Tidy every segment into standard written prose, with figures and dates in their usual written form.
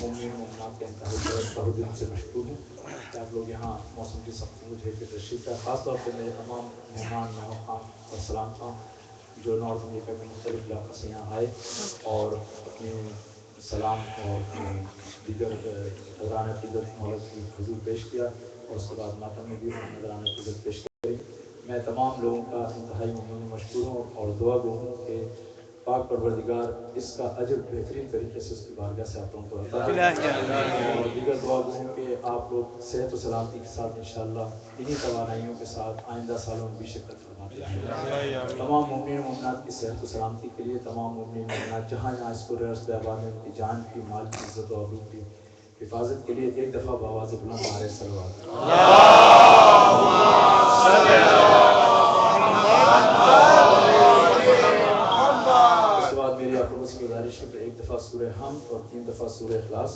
مومنین مومنات کے انتہائی بہت دن سے مشغول ہوں کہ آپ لوگ یہاں موسم کی سختی کو جھیل کے تشریف ہے. خاص طور پہ میرے تمام مہمان نو خان اور سلام خان جو نارتھ امریکہ کے مختلف علاقوں سے یہاں آئے اور اپنے سلام اور دیگر نذرانہ عقیدت ملک کی حضور پیش کیا اور اس کے بعد ماتم میں بھی انہوں نے نذرانہ عقیدت پیش کری. میں تمام لوگوں کا انتہائی ممنون مشکور ہوں اور دعا گو ہوں کہ پاک پروردگار اس کا اجر بہترین طریقے سے اس کی بارگاہ سے آپ لوگوں کو عطا فرمائے اور دیگر دعا گو ہوں کہ آپ لوگ صحت و سلامتی کے ساتھ انشاءاللہ انہی توانائیوں کے ساتھ آئندہ سالوں میں بھی شرکت فرماتے ہیں. تمام مومنین مومنات کی صحت و سلامتی کے لیے تمام مومنین مومنات جہاں جہاں اس کو رست آباد میں ان کی جان کی مال کی عزت و آبرو کی حفاظت کے لیے ایک دفعہ بآواز بلند نعرہ صلوات. اس کے بعد میری آپ لوگوں سے گزارش ہے کہ ایک دفعہ سورہ حمد اور 3 دفعہ سورہ اخلاص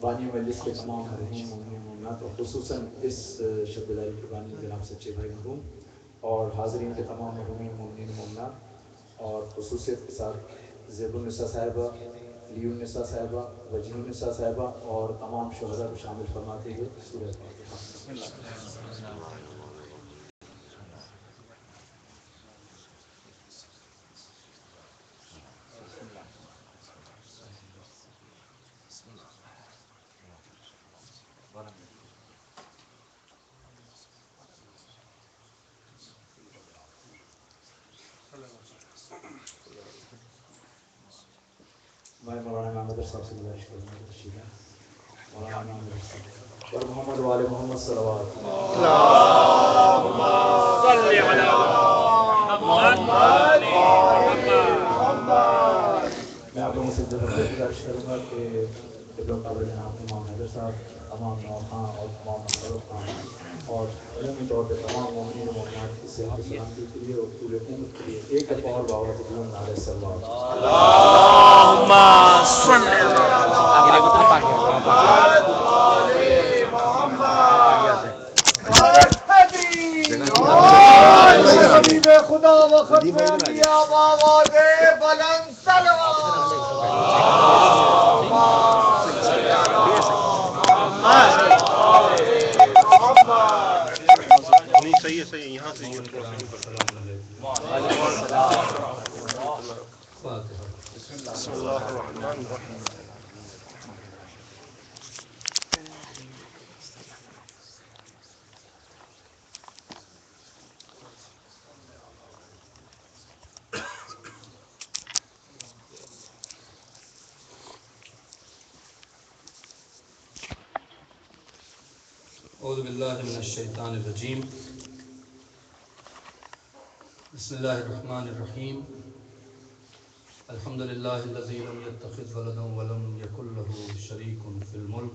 بانی مجلس کے تمام مرحوم مومنین مومنات اور خصوصاً اس شب بیداری کے بانی جناب سچے بھائی مرحوم اور حاضرین کے تمام مرحومین مومنین مومنات اور خصوصیت کے ساتھ زیب النساء صاحبہ، لیو النساء صاحبہ، وجیہ النساء صاحبہ اور تمام شہداء کو شامل فرماتے ہوئے سورہ فاتحہ. بسم اللہ. میں مولانا محمد صاحب سے گزارش کروں گا تشریف ہے. مولانا محمد صاحب اور محمد والے محمد صلوات. اللہم صلی علی محمد. میں آپ لوگوں سے گزارش کروں گا کہ قبلہ قابل جناب امام حیدر صاحب تمام نوخان اور تمام مشرف خان اور عمومی طور پہ تمام مومنین و مومنات کی صحت و سلامتی کے لیے اور پورے امت کے لیے ایک دفعہ اور بآواز بلند نعرہ صلوات. اللہم صلی علی حبیب خدا و ختم انبیاء بآواز بلند صلوات. صحیح ہے یہاں سے بسم اللہ الرحمن الرحیم. اعوذ باللہ من الشیطان الرجیم. بسم اللہ الرحمن الرحیم. الحمد للہ الذی لم يتخذ ولدا ولم یکن له شریک فی الملک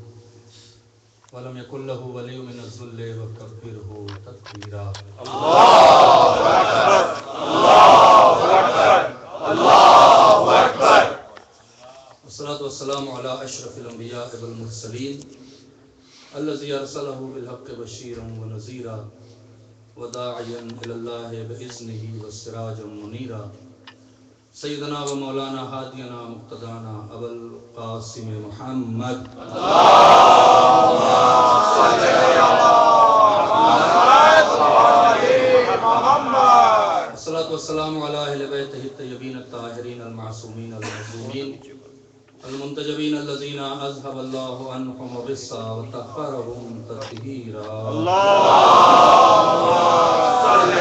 ولم یکن له ولی من الذل وکبرہ تکبیرا. اللہ اکبر اللہ اکبر اللہ اکبر. والصلاة والسلام علی اشرف الانبیاء والمرسلین الذي ارسله بالحق بشيرا ونذيرا وداعيا الى الله باذنه وسراجا منيرا. سيدنا ومولانا هادينا مقتدانا ابو القاسم محمد. اللهم صل على محمد. الصلاة والسلام على اهل بيته الطيبين الطاهرين المعصومين المظلومين المنتجبین الذین اذهب اللہ عنہم الرجس وطہرهم تطہیرا. اللہم صل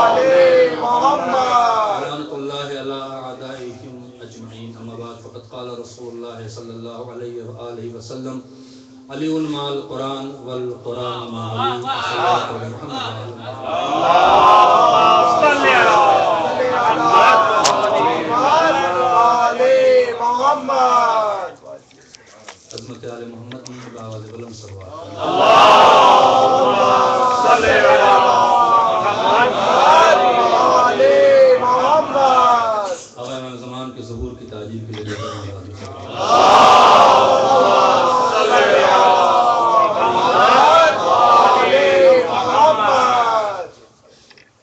علی محمد. لعنۃ اللہ علی اعدائہم اجمعین. اما بعد فقد قال رسول اللہ صلی اللہ علیہ وآلہ وسلم علی مع القرآن والقرآن مع علی. صلوات محمد. اللہم صل علی خدمت آل محمد میں بآواز بلند صلوات. اللہم صل علی محمد. آقا امام زمان کے ظہور کی تعجیل کے لیے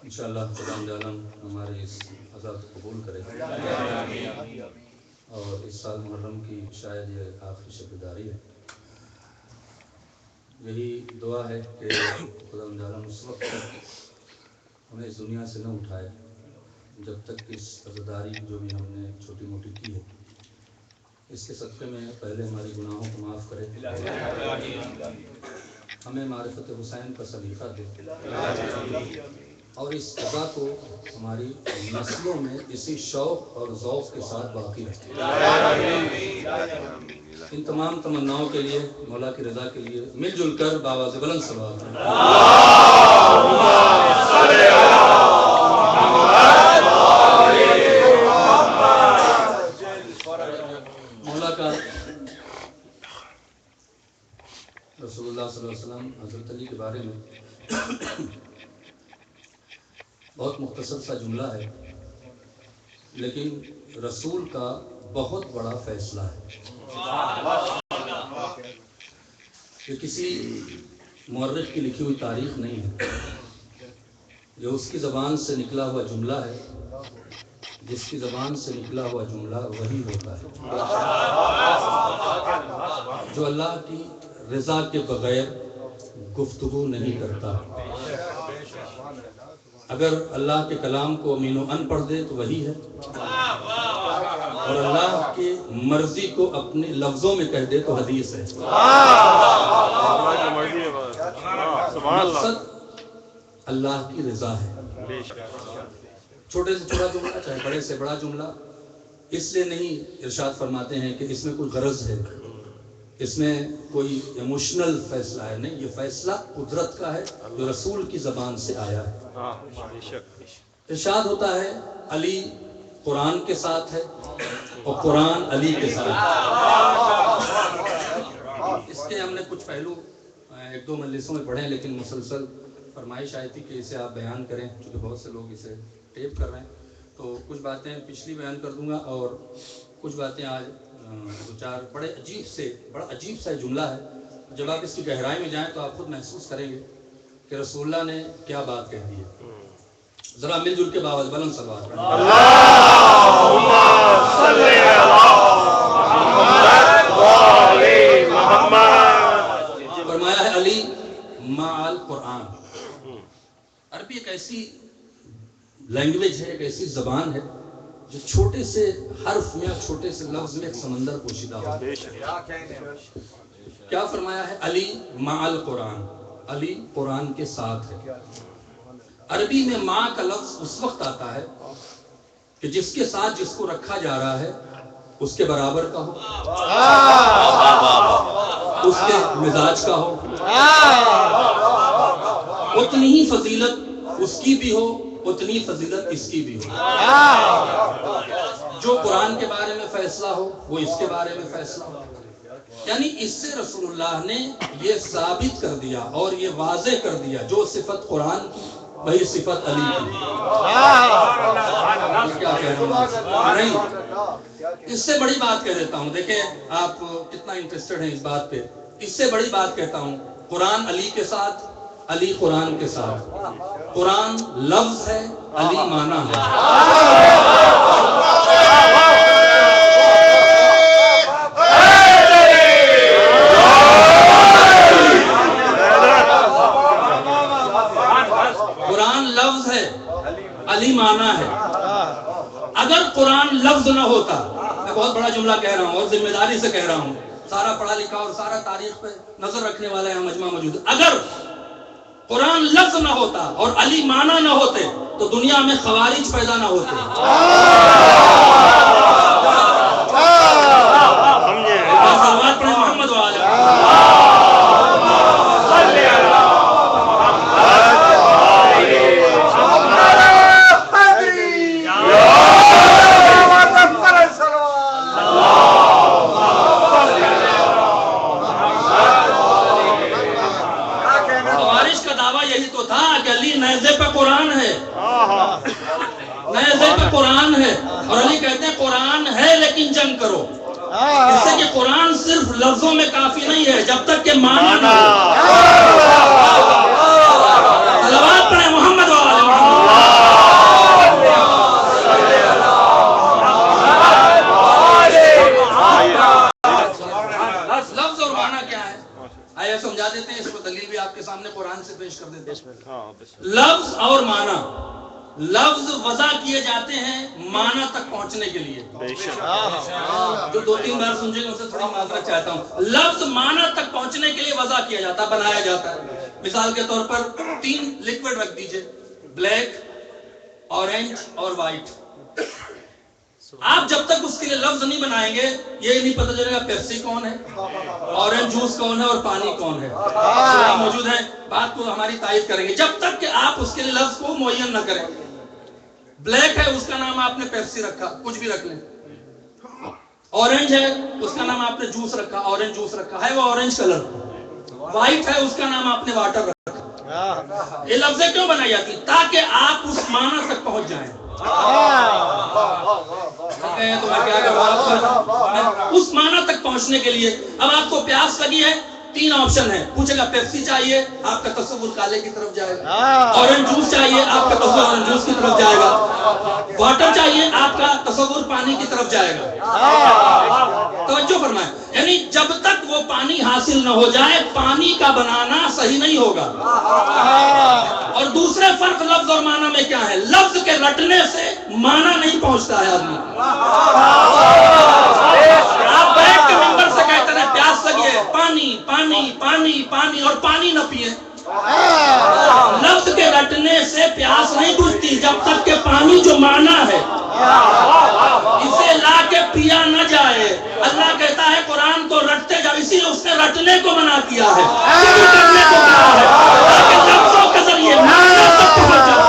انشاءاللہ خداوند عالم ہمارے اس عزا کو قبول کرے اور اس سال محرم کی شاید یہ آخری شب داری ہے. یہی دعا ہے کہ خدا تعالیٰ اس وقت ہمیں اس دنیا سے نہ اٹھائے جب تک اس عزاداری جو بھی ہم نے چھوٹی موٹی کی ہے اس کے صدقے میں پہلے ہماری گناہوں کو معاف کرے, ہمیں معرفت حسین کا سلیقہ دے اور اس قضا کو ہماری نسلوں میں اسی شوق اور ذوق کے ساتھ باقی رکھے. ان تمام تمناؤں کے لیے مولا کی رضا کے لیے مل جل کر بآواز بلند صلوات مولا کا رسول اللہ صلی اللہ علیہ وسلم حضرت علی کے بارے میں بہت مختصر سا جملہ ہے, لیکن رسول کا بہت بڑا فیصلہ ہے. یہ کسی مورخ کی لکھی ہوئی تاریخ نہیں ہے, یہ اس کی زبان سے نکلا ہوا جملہ ہے. جس کی زبان سے نکلا ہوا جملہ وہی ہوتا ہے جو اللہ کی رضا کے بغیر گفتگو نہیں کرتا. اگر اللہ کے کلام کو امین و ان پڑھ دے تو وہی ہے, اور اللہ کی مرضی کو اپنے لفظوں میں کہہ دے تو حدیث ہے. مقصد اللہ کی رضا ہے. چھوٹے سے چھوٹا جملہ چاہے بڑے سے بڑا جملہ اس لیے نہیں ارشاد فرماتے ہیں کہ اس میں کوئی غرض ہے, اس میں کوئی ایموشنل فیصلہ ہے, نہیں, یہ فیصلہ قدرت کا ہے جو رسول کی زبان سے آیا ہے. ارشاد ہوتا ہے علی قرآن کے ساتھ ہے اور قرآن علی کے ساتھ. اس کے ہم نے کچھ پہلو ایک دو مجلسوں میں پڑھے, لیکن مسلسل فرمائش آئی تھی کہ اسے آپ بیان کریں, چونکہ بہت سے لوگ اسے ٹیپ کر رہے ہیں. تو کچھ باتیں پچھلی بیان کر دوں گا اور کچھ باتیں آج دو چار بڑا عجیب سا جملہ ہے. جب آپ اس کی گہرائی میں جائیں تو آپ خود محسوس کریں گے کہ رسول اللہ نے کیا بات کہہ دی ہے. ذرا مل جل کے باوجود بلند صلوات فرمایا ہے علی مع القرآن. عربی ایک ایسی لینگویج ہے, ایک ایسی زبان ہے جو چھوٹے سے حرف میں چھوٹے سے لفظ میں ایک سمندر پوشیدہ ہو. کیا فرمایا ہے علی مع القرآن, علی قرآن کے ساتھ ہے. عربی میں ماں کا لفظ اس وقت آتا ہے کہ جس کے ساتھ جس کو رکھا جا رہا ہے اس کے برابر کا ہو, اس کے مزاج کا ہو, اتنی ہی فضیلت اس کی بھی ہو, اتنی فضیلت اس کی بھی ہو. جو قرآن کے بارے میں فیصلہ ہو وہ اس کے بارے میں فیصلہ ہو. یعنی اس سے رسول اللہ نے یہ ثابت کر دیا اور یہ واضح کر دیا جو صفت قرآن کی وہی صفت علی کی. کیا کہہ رہا ہوں, نہیں, اس سے بڑی بات کہہ دیتا ہوں. دیکھیں آپ کتنا انٹرسٹڈ ہیں اس بات پہ. اس سے بڑی بات کہتا ہوں, قرآن علی کے ساتھ, علی قرآن کے ساتھ. قرآن لفظ ہے, علی معنی ہے. قرآن لفظ ہے, علی معنی ہے. اگر قرآن لفظ نہ ہوتا, میں بہت بڑا جملہ کہہ رہا ہوں اور ذمہ داری سے کہہ رہا ہوں, سارا پڑھا لکھا اور سارا تاریخ پہ نظر رکھنے والا یہاں مجمع موجود ہے. اگر قرآن لفظ نہ ہوتا اور علی معنی نہ ہوتے تو دنیا میں خوارج پیدا نہ ہوتے. صلوات پڑھیں محمد وآلہ. قرآن ہے اور علی کہتے ہیں قرآن ہے لیکن جنگ کرو. اس سے کہ قرآن صرف لفظوں میں کافی نہیں ہے جب تک کہ معنی نہ ہو. صلوات پڑھیں محمد وآلہ محمد. آیا سمجھا دیتے ہیں، اس کو دلیل بھی آپ کے سامنے قرآن سے پیش کر دیتے ہیں۔ ہاں لفظ اور معنی، لفظ وضع کیے جاتے ہیں معنی تک پہنچنے کے لیے، بے شک جو 2-3 بار سمجھیں گے ان سے تھوڑی معذرت چاہتا ہوں۔ لفظ معنی تک پہنچنے کے لیے وضع کیا جاتا ہے، بنایا جاتا ہے۔ مثال کے طور پر 3 لکوڈ رکھ دیجئے، بلیک، اورنج اور وائٹ۔ آپ جب تک اس کے لیے لفظ نہیں بنائیں گے یہ نہیں پتہ چلے گا پیپسی کون ہے، اورنج جوس کون ہے اور پانی کون ہے۔ موجود ہیں، بات کو ہماری تائید کریں گے جب تک کہ آپ اس کے لیے لفظ کو معین نہ کریں۔ بلیک ہے، اس کا نام آپ نے پیپسی رکھا، کچھ بھی رکھ لیں۔ اورنج ہے، اس کا نام آپ نے جوس رکھا، اورنج جوس رکھا ہے، وہ اورنج کلر۔ وائٹ ہے، اس کا نام آپ نے واٹر رکھا۔ یہ لفظیں کیوں بنائی جاتی؟ تاکہ آپ اس معنی تک پہنچ جائیں۔ تو میں کیا کروں، اس معنی تک پہنچنے کے لیے اب آپ کو پیاس لگی ہے، 3 آپشن ہے، پوچھے گا پیپسی چاہیے، آپ کا تصور کالے کی طرف جائے گا۔ اورنج جوس چاہیے، آپ کا تصور اورنج جوس کی طرف جائے گا۔ واٹر چاہیے، آپ کا تصور پانی کی طرف جائے گا۔ توجہ فرمائیں، یعنی جب تک وہ پانی حاصل نہ ہو جائے پانی کا بنانا صحیح نہیں ہوگا۔ اور دوسرے فرق لفظ اور معنی میں کیا ہے؟ لفظ کے رٹنے سے معنی نہیں پہنچتا ہے آدمی۔ آپ بیٹھ کے ممبر سے کہتے ہیں پیاس لگی ہے، پانی پانی پانی پانی، اور پانی نہ پیے۔ لفظ کے رٹنے سے پیاس نہیں بجھتی جب تک کہ پانی جو معنی ہے اسے لا کے پیا نہ جائے۔ اللہ کہتا ہے قرآن کو رٹتے جاؤ، اسی لیے اس نے رٹنے کو منع کیا ہے، کرنے کو کہا ہے، تاکہ لفظوں کے ذریعے معنی تک پہنچ جائے۔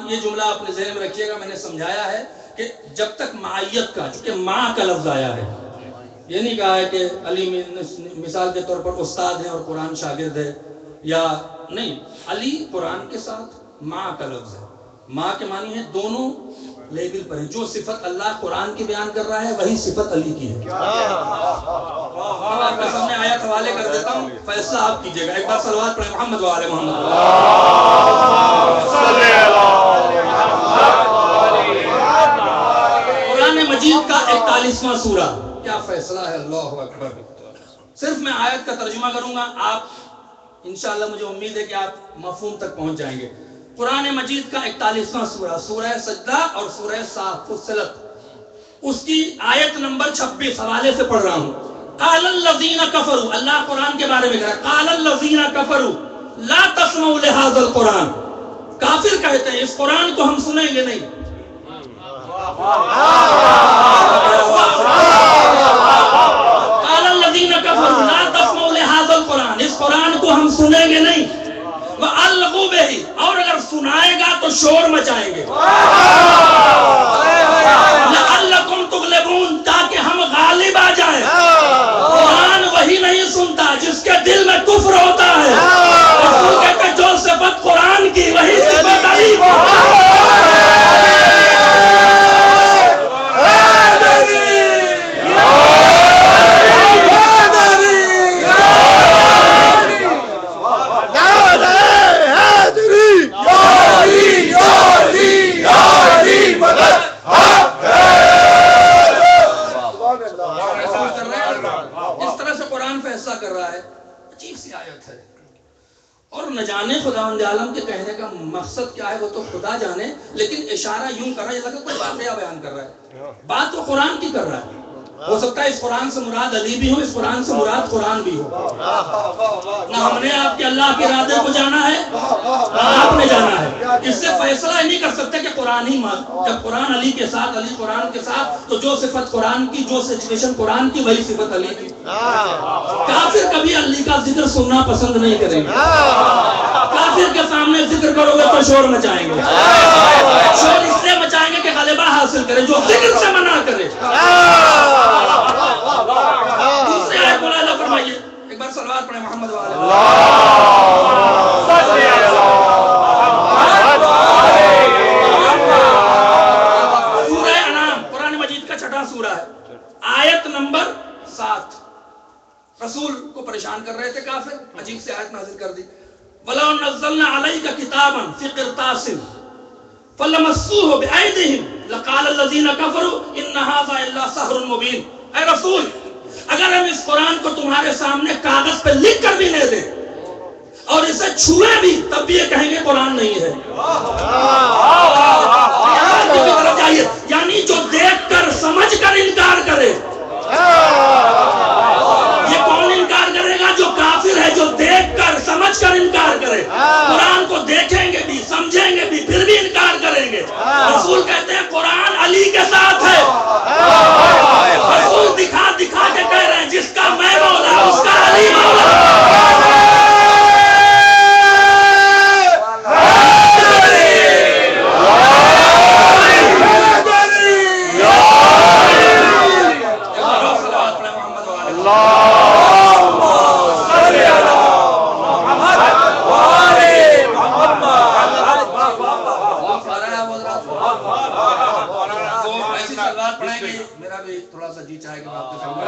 یہ جملہ اپنے ذہن میں رکھیے گا، میں نے سمجھایا ہے کہ جب تک معیت کا، چونکہ ماں کا لفظ آیا ہے، یہ نہیں کہا ہے کہ علی مثال کے طور پر استاد ہے اور قرآن شاگرد ہے، یا نہیں، علی قرآن کے ساتھ ماں کا لفظ ہے۔ ماں کے معنی ہے دونوں لیبل پر ہے، جو صفت اللہ قرآن کی بیان کر رہا ہے وہی صفت علی کی ہے۔ اب آپ کے سامنے آیت حوالے کر دیتا ہوں، فیصلہ آپ کیجئے گا۔ ایک بار صلوات پڑھیں محمد و آل محمد۔ قرآن مجید کا 41واں سورہ، کیا فیصلہ ہے، اللہ اکبر۔ صرف میں آیت کا ترجمہ کروں گا، آپ انشاءاللہ مجھے امید ہے کہ آپ مفہوم تک پہنچ جائیں گے۔ قرآن مجید کا 41واں سورہ، سورہ سجدہ اور سورہ صاف فصلت، اس کی آیت نمبر 26 حوالے سے پڑھ رہا ہوں۔ قال الذین کفروا، اللہ قرآن کے بارے میں کہہ رہا ہے، قال الذین کفروا لا تسمعوا لهذا القرآن، کافر کہتے ہیں اس قرآن کو ہم سنیں گے نہیں۔ قال الذین کفروا لا تسمعوا لهذا القرآن، اس قرآن کو ہم سنیں گے نہیں۔ وَأَلْغُوا بِهِ، اور اگر سنائے گا تو شور مچائیں گے۔ لَعَلَّكُمْ تُغْلِبُونَ، تاکہ ہم غالب آ جائیں۔ قرآن وہی نہیں سنتا جس کے دل میں کفر ہوتا ہے، رسول کہتے جو صفت قرآن کی وہی صفت علی کی۔ اور نہ جانے خداوند عالم کے کہنے کا مقصد کیا ہے وہ تو خدا جانے، لیکن اشارہ یوں کر رہا ہے جیسا کہ کوئی واقعہ بیان کر رہا ہے، بات تو قرآن کی کر رہا ہے۔ ہو سکتا ہے اس قرآن سے مراد علی بھی ہو، اس قرآن سے مراد قرآن بھی ہو. نہ ہم نے آپ کے اللہ کے ارادے کو جانا ہے نہ آپ نے جانا ہے. اس سے فیصلہ نہیں کر سکتے کہ قرآن ہی مان. جب قرآن علی کے ساتھ، علی قرآن کے ساتھ، تو جو صفت قرآن کی، جو سچویشن قرآن کی، وہی صفت علی کی. کافر کبھی علی کا ذکر سننا پسند نہیں کریں گے. کافر کے سامنے ذکر کرو گے تو شور مچائیں گے. شور اس لیے مچائیں گے کہ غلبہ حاصل کرے. جو ذکر سے منع کرے. دوسری آیت کو اللہ فرمائیے، ایک بار صلوات پڑھیں محمد والے. سورہ انعام قرآن مجید کا چھٹا سورہ ہے، آیت نمبر 7. رسول کو پریشان کر رہے تھے کافر، عجیب سے آیت نازل کر دی. وَلَوْ نَزَّلْنَا عَلَيْكَ كِتَابًا فِي قِرْطَاسٍ فَلَمَسُّوهُ بِأَيْدِهِمْ لَقَالَ الَّذِينَ كَفَرُوا إِنَّ هَذَا إِلَّا سِحْرٌ مُبِينٌ. اے رسول، اگر ہم اس قرآن کو تمہارے سامنے کاغذ پہ لکھ کر بھی لے دیں اور اسے چھوئے بھی، تب بھی یہ کہیں گے قرآن نہیں ہے. یعنی جو دیکھ کر سمجھ کر انکار کرے. یہ کون انکار کرے گا؟ جو کافر ہے، جو دیکھ کر سمجھ کر انکار کرے. قرآن کو دیکھیں گے بھی، سمجھیں گے بھی، پھر بھی انکار کریں گے. رسول کہتے ہیں قرآن علی کے ساتھ ہے. رسول دکھا دکھا کے کہہ رہے ہیں جس کا میں مولا اس کا علی مولا. میرا بھی تھوڑا سا جی چاہے کہ آپ کے سامنے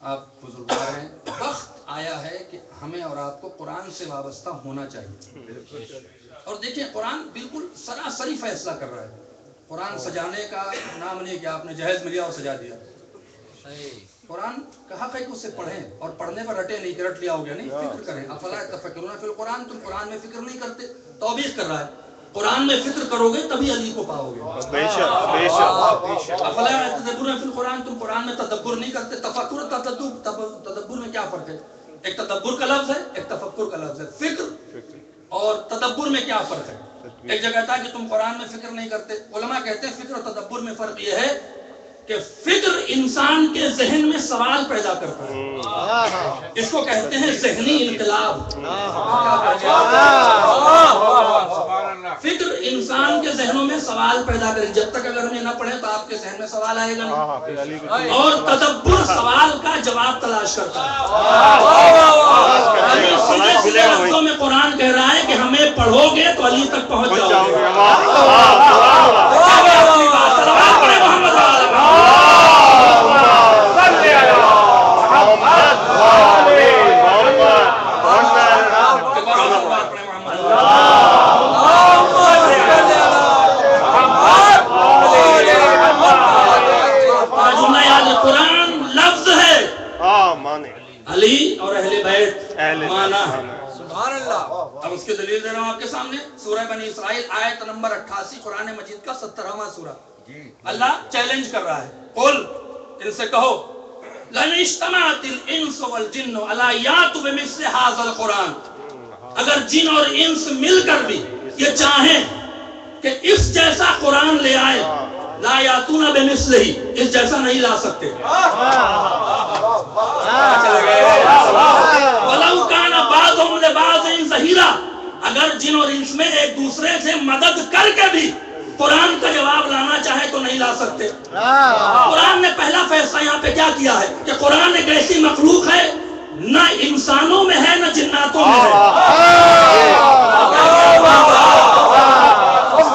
آپ بزرگوار ہیں. وقت آیا ہے کہ ہمیں اور آپ کو قرآن سے وابستہ ہونا چاہیے. اور دیکھیں قرآن بالکل سراسری فیصلہ کر رہا ہے. قرآن سجانے کا نام نہیں کہ آپ نے جہیز ملیا اور سجا دیا. قرآن کا حق ہے کہ اسے پڑھیں اور پڑھنے پر رٹے نہیں کہ رٹ لیا ہو گیا. نہیں، فکر کریں. افلا تفکرون فی القرآن. تم قرآن میں فکر نہیں کرتے. توبیخ کر رہا ہے. قرآن میں فکر کرو گے تبھی علی کو پاؤ گے. افلا تدبرون فی القرآن. تم قرآن میں تدبر نہیں کرتے. تفکر تدبر میں کیا فرق ہے؟ ایک تدبر کا لفظ ہے، ایک تفکر کا لفظ ہے. فکر اور تدبر میں کیا فرق ہے؟ ایک جگہ تھا کہ تم قرآن میں فکر نہیں کرتے. علماء کہتے ہیں فکر اور تدبر میں فرق یہ ہے کہ فکر انسان کے ذہن میں سوال پیدا کرتا ہے. اس کو کہتے ہیں ذہنی انقلاب. فکر انسان کے ذہنوں میں سوال پیدا کرے. جب تک اگر ہمیں نہ پڑھیں تو آپ کے ذہن میں سوال آئے گا نہیں. اور تدبر سوال کا جواب تلاش کرتا ہے. سیدھے سیدھے لفظوں میں قرآن کہہ رہا ہے کہ ہمیں پڑھو گے تو علی تک پہنچ جاؤ گے. قرآن لفظ ہے، علی اور اہل بیت مانا ہے. سبحان اللہ. اب اس کی دلیل دے رہا ہوں آپ کے سامنے. سورہ بنی اسرائیل آیت نمبر 88 قرآن مجید کا 17واں سورہ. اللہ چیلنج کر رہا ہے. قل، ان سے کہو، لَنِ اجْتَمَعَتِ الْإِنسُ وَالْجِنُّ عَلَىٰ يَأْتُوا بِمِثْلِ هَٰذَا الْقُرْآنِ. اگر جن اور انس مل کر بھی یہ چاہیں کہ اس جیسا قرآن لے آئے، لا یاتون بمثلہ، اس جیسا نہیں لا سکتے. وَلَوْ كَانَ بَعْضُهُمْ لِبَعْضٍ ظَهِيرًا. اگر جن اور انس میں ایک دوسرے سے مدد کر کے بھی قرآن کا جواب لانا چاہے تو نہیں لا سکتے. قرآن نے پہلا فیصلہ یہاں پہ کیا کیا ہے کہ قرآن ایک ایسی مخلوق ہے نہ انسانوں میں ہے نہ جناتوں میں ہے.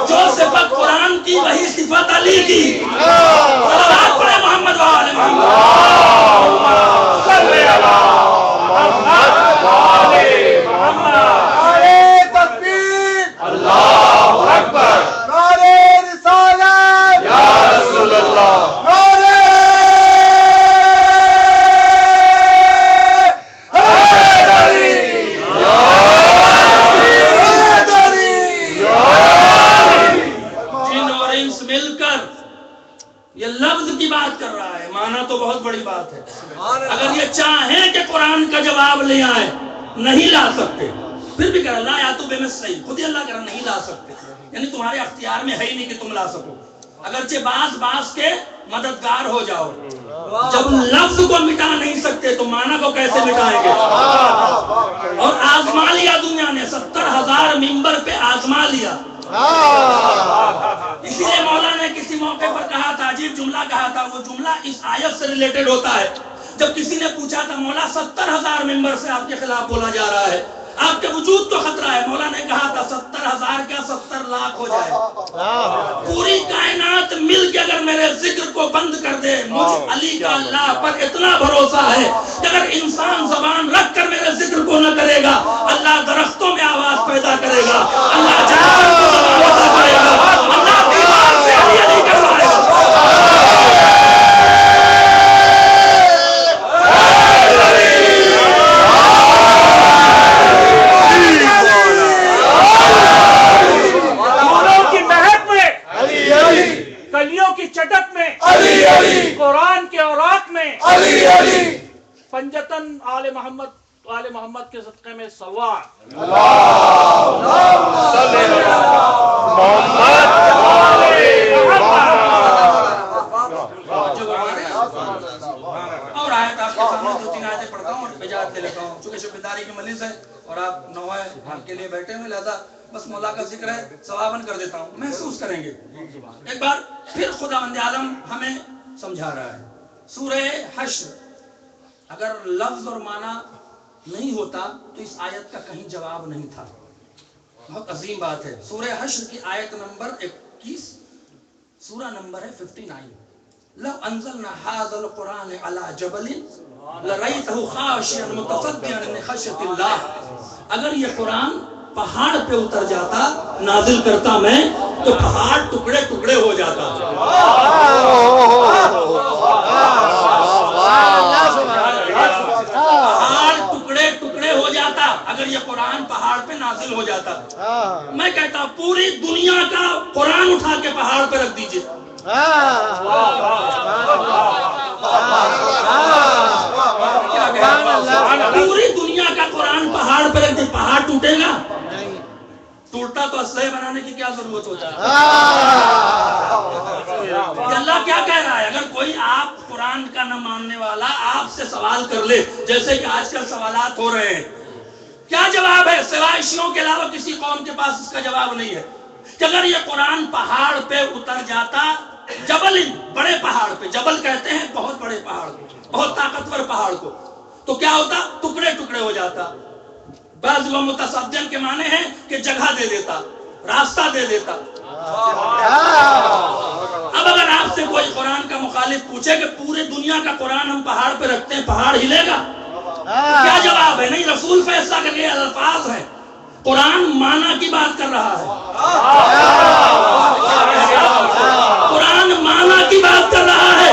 جو صفت قرآن کی وہی صفت علی کی. صلوات پڑھیں محمد وآل محمد. نعرے تکبیر، اللہ اکبر، نعرے مل کر یہ لفظ کی بات کر رہا ہے، معنی تو بہت بڑی بات ہے. اگر یہ چاہیں کہ قرآن کا جواب لے آئے نہیں لا سکتے، پھر بھی کہہ رہا لا یا تو بے مثلی، خود ہی اللہ کہہ رہا نہیں لا سکتے، یعنی تمہارے اختیار میں ہے ہی نہیں کہ تم لا سکو، اگرچہ باز کے مددگار ہو جاؤ. جب لفظ کو مٹا نہیں سکتے تو معنی کو کیسے مٹائیں گے؟ اور آزما لیا دنیا نے، 70,000 ممبر پہ آزما لیا. اسی لیے مولا نے کسی موقع پر کہا تھا، عجیب جملہ کہا تھا، وہ جملہ اس آیت سے ریلیٹڈ ہوتا ہے. جب کسی نے پوچھا تھا مولا 70,000 ممبر سے آپ کے خلاف بولا جا رہا ہے، آپ کے وجود کو خطرہ ہے، مولا نے کہا تھا 70,000 کیا 70 لاکھ ہو جائے، پوری کائنات مل کے اگر میرے ذکر کو بند کر دے، مجھ علی کا اللہ پر اتنا بھروسہ ہے کہ اگر انسان زبان رکھ کر میرے ذکر کو نہ کرے گا، اللہ درختوں میں آواز پیدا کرے گا، اللہ جانور کو زبان عطا کرے گا، اللہ دیوار سے علی علی کروائے گا. کلیوں کی چٹک میں، قرآن کے اوراق میں، پنجتن آل محمد کے صدقے میں سوار. اور آیت آپ کے سامنے 2-3 آیتیں پڑھتا ہوں اور اجازت لے لیتا ہوں، چونکہ شبیداری کی مجلس ہے اور آپ نوائے کے لیے بیٹھے ہوئے، لہذا بس مولا کا ذکر ہے، ثواباً کر دیتا ہوں، محسوس کریں گے. ایک بار پھر خداوند عالم ہمیں سمجھا رہا ہے. سورہ حشر اگر لفظ اور معنی نہیں ہوتا تو اس آیت کا کہیں جواب نہیں تھا. بہت عظیم بات ہے. سورہ حشر کی آیت نمبر 21، سورہ نمبر ہے 59. لو انزلنا هذا القرآن على جبل لرأيته خاشعا متصدعا من خشية الله. اگر یہ قرآن پہاڑ پہ اتر جاتا، نازل کرتا میں، تو پہاڑ ٹکڑے ٹکڑے ہو جاتا. پہاڑ ٹکڑے ٹکڑے ہو جاتا اگر یہ قرآن پہاڑ پہ نازل ہو جاتا. میں کہتا پوری دنیا کا قرآن اٹھا کے پہاڑ پہ رکھ دیجئے، پوری دنیا کا قرآن پہاڑ پہ رکھ دے، پہاڑ ٹوٹے گا؟ ٹوٹتا تو اسلحے بنانے کی کیا ضرورت ہوتی ہے؟ اللہ کیا کہہ رہا ہے؟ اگر کوئی آپ قرآن کا نہ ماننے والا آپ سے سوال کر لے، جیسے کہ آج کل سوالات ہو رہے ہیں، کیا جواب ہے؟ سوائے شیعوں کے علاوہ کسی قوم کے پاس اس کا جواب نہیں ہے کہ اگر یہ قرآن پہاڑ پہ اتر جاتا، جبل، بڑے پہاڑ پہ، جبل کہتے ہیں بہت بڑے پہاڑ کو، بہت طاقتور پہاڑ کو، تو کیا ہوتا؟ ٹکڑے ٹکڑے ہو جاتا. بعض لوگ متصدین کے معنی ہیں کہ جگہ دے دیتا، راستہ دے دیتا. اب اگر آپ سے کوئی قرآن کا مخالف پوچھے کہ پورے دنیا کا قرآن ہم پہاڑ پہ رکھتے ہیں، پہاڑ ہلے گا؟ کیا جواب ہے؟ نہیں، رسول فیصلہ کر کے الفاظ ہیں، قرآن معنی کی بات کر رہا ہے، قرآن معنی کی بات کر رہا ہے.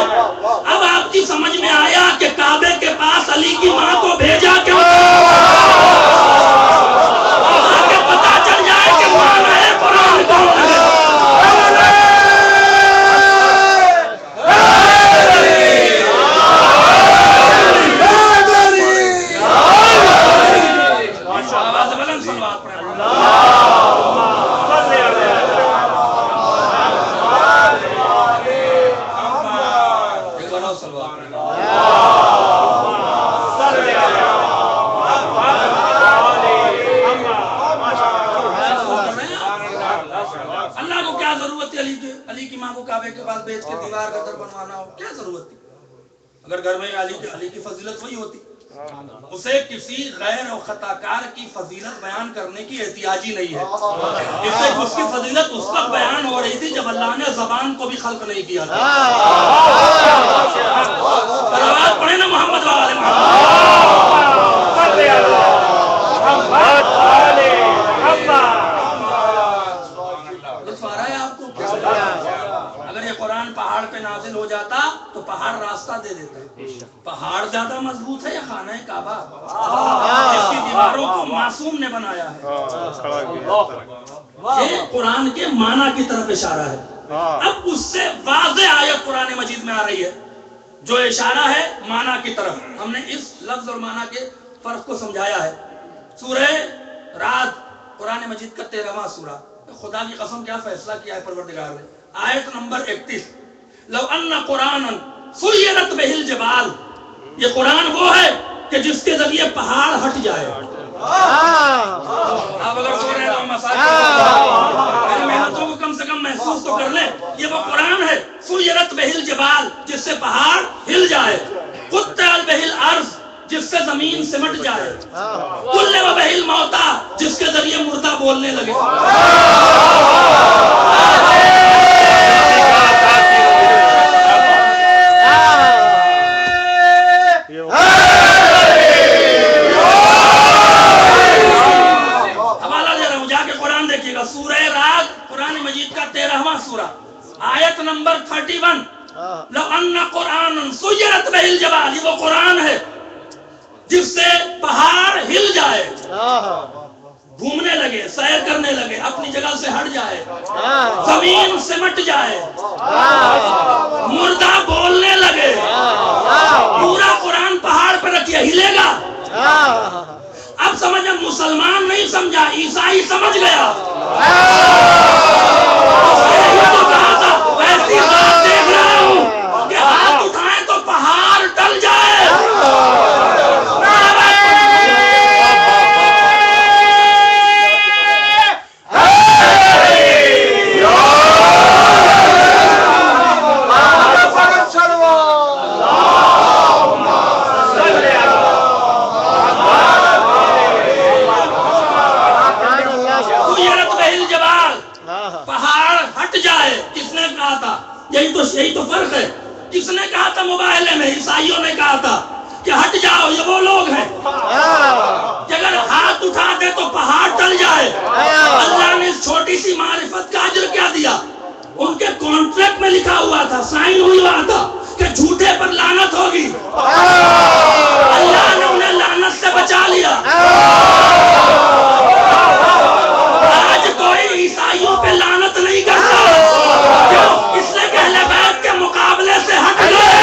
اب آپ کی سمجھ میں آیا کہ کعبے کے پاس علی کی ماں کو بھیجا کیوں؟ تاکہ پتہ چل جائے کہ معنی ہے قرآن کون ہے. آواز بلند صلوات پڑھیں. اللہ کو کیا ضرورت تھی علی کی ماں کو کعبے کے پاس بیچ کے دیوار کا در بنوانا ہو؟ کیا ضرورت تھی؟ اگر گھر میں علی کی فضیلت وہی ہوتی. اسے کسی غیر و خطاکار کی فضیلت بیان کرنے کی احتیاج ہی نہیں ہے. اس کی فضیلت اس وقت بیان ہو رہی تھی جب اللہ نے زبان کو بھی خلق نہیں کیا تھا. آواز پڑھے نا محمد والے آپ کو. اگر یہ قرآن پہاڑ پہ نازل ہو جاتا تو پہاڑ راستہ دے دیتا. پہاڑ زیادہ مضبوط ہے یا خانہ کعبہ جس کی دیواروں کو معصوم نے بنایا ہے؟ یہ قرآن کے معنی کی طرف اشارہ ہے. اب اس سے واضح آیت قرآن مجید میں آ رہی ہے جو اشارہ ہے معنی کی طرف. ہم نے اس لفظ اور معنی کے فرق کو سمجھایا ہے. سورہ رات قرآن مجید کا 13واں سورہ. خدا کی قسم کیا فیصلہ کیا ہے پروردگار نے. آیت نمبر 31 لو ان قرآنا سیرت بہ الجبال. یہ قرآن وہ ہے کہ جس کے ذریعے پہاڑ ہٹ جائے. آپ اگر سو رہے ہیں تو محنتوں کو کم سے کم محسوس تو کر لیں. یہ وہ قرآن ہے سیرت بہ الجبال جس سے پہاڑ ہل جائے. قطعت بہ الارض جس سے زمین سمٹ جائے. کلم بہ الموتى جس کے ذریعے مردہ بولنے لگے. سورہ رات قرآن مجید کا 13واں سورہ آیت نمبر 31 لو ان قرآن سیرت بہ الجبال. یہ وہ قرآن ہے جس سے پہاڑ ہل جائے, گھومنے لگے, سیر کرنے لگے, اپنی جگہ سے ہٹ جائے, زمین سمٹ جائے, مردہ بولنے لگے. پورا قرآن پہاڑ پہ رکھیے, ہلے گا. اب سمجھا مسلمان نہیں سمجھا, عیسائی سمجھ گیا. ایسی بات دیکھ رہا ہوں کہ ہاتھ اٹھائیں تو پہاڑ ٹل جائے. یہی تو فرق ہے. کس نے کہا تھا مباہلے میں؟ عیسائیوں نے کہا تھا کہ ہٹ جاؤ, یہ وہ لوگ ہیں کہ اگر ہاتھ اٹھا دے تو پہاڑ ٹل جائے. اللہ نے اس چھوٹی سی معرفت کا اجر کیا دیا؟ ان کے کانٹریکٹ میں لکھا ہوا تھا, سائن ہوا تھا کہ جھوٹے پر لعنت ہوگی. اللہ نے انہیں لعنت سے بچا لیا. آج کوئی عیسائیوں پہ لعنت نہیں کرتا. کیوں؟ اس لیے کہ اہل بیت کے مقابلے سے ہٹ گئے.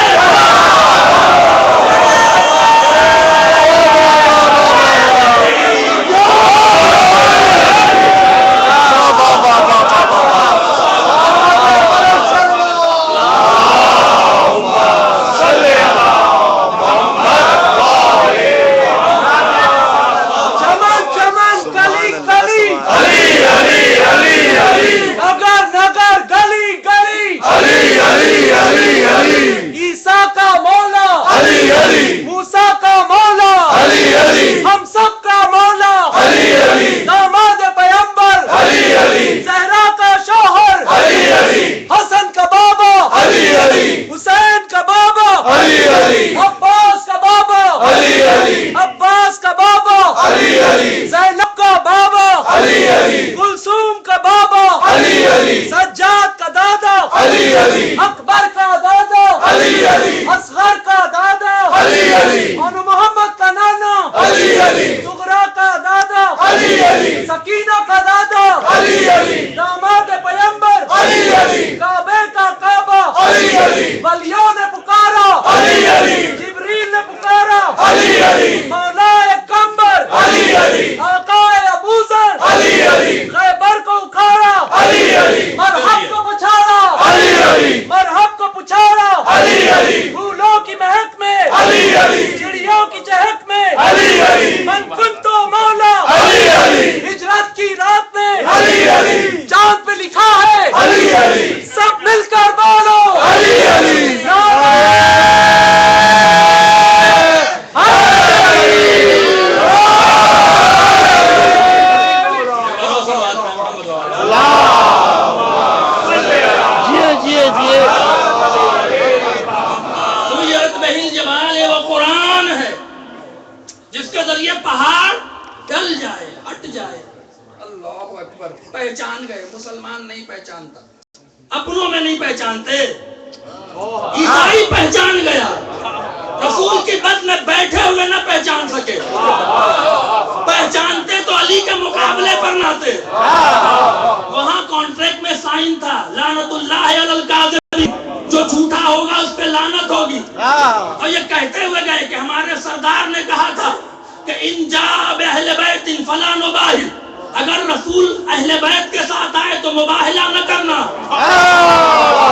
پہچان گئے. مسلمان نہیں پہچانتا, اپنوں میں نہیں پہچانتے. عیسائی پہچان گیا. رسول کی بد میں بیٹھے ہوئے نہ پہچان سکے، پہچانتے تو علی کے مقابلے پر نہ تھے۔ وہاں کانٹریکٹ میں سائن تھا، لعنت اللہ علی الکاذبین، جو جھوٹا ہوگا اس پہ لعنت ہوگی۔ اور یہ کہتے ہوئے گئے کہ ہمارے سردار نے کہا تھا کہ ان جاء بأہل بیت فلا نباہل، اگر رسول اہل بیت کے ساتھ آئے تو مباہلہ نہ کرنا،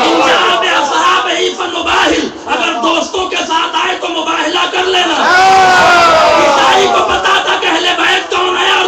ان جاء بأصحابہ فنباہل، اگر دوستوں کے ساتھ آئے تو مباہلہ کر لینا۔ عیسائی کو پتا تھا کہ اہل بیت کون ہے اور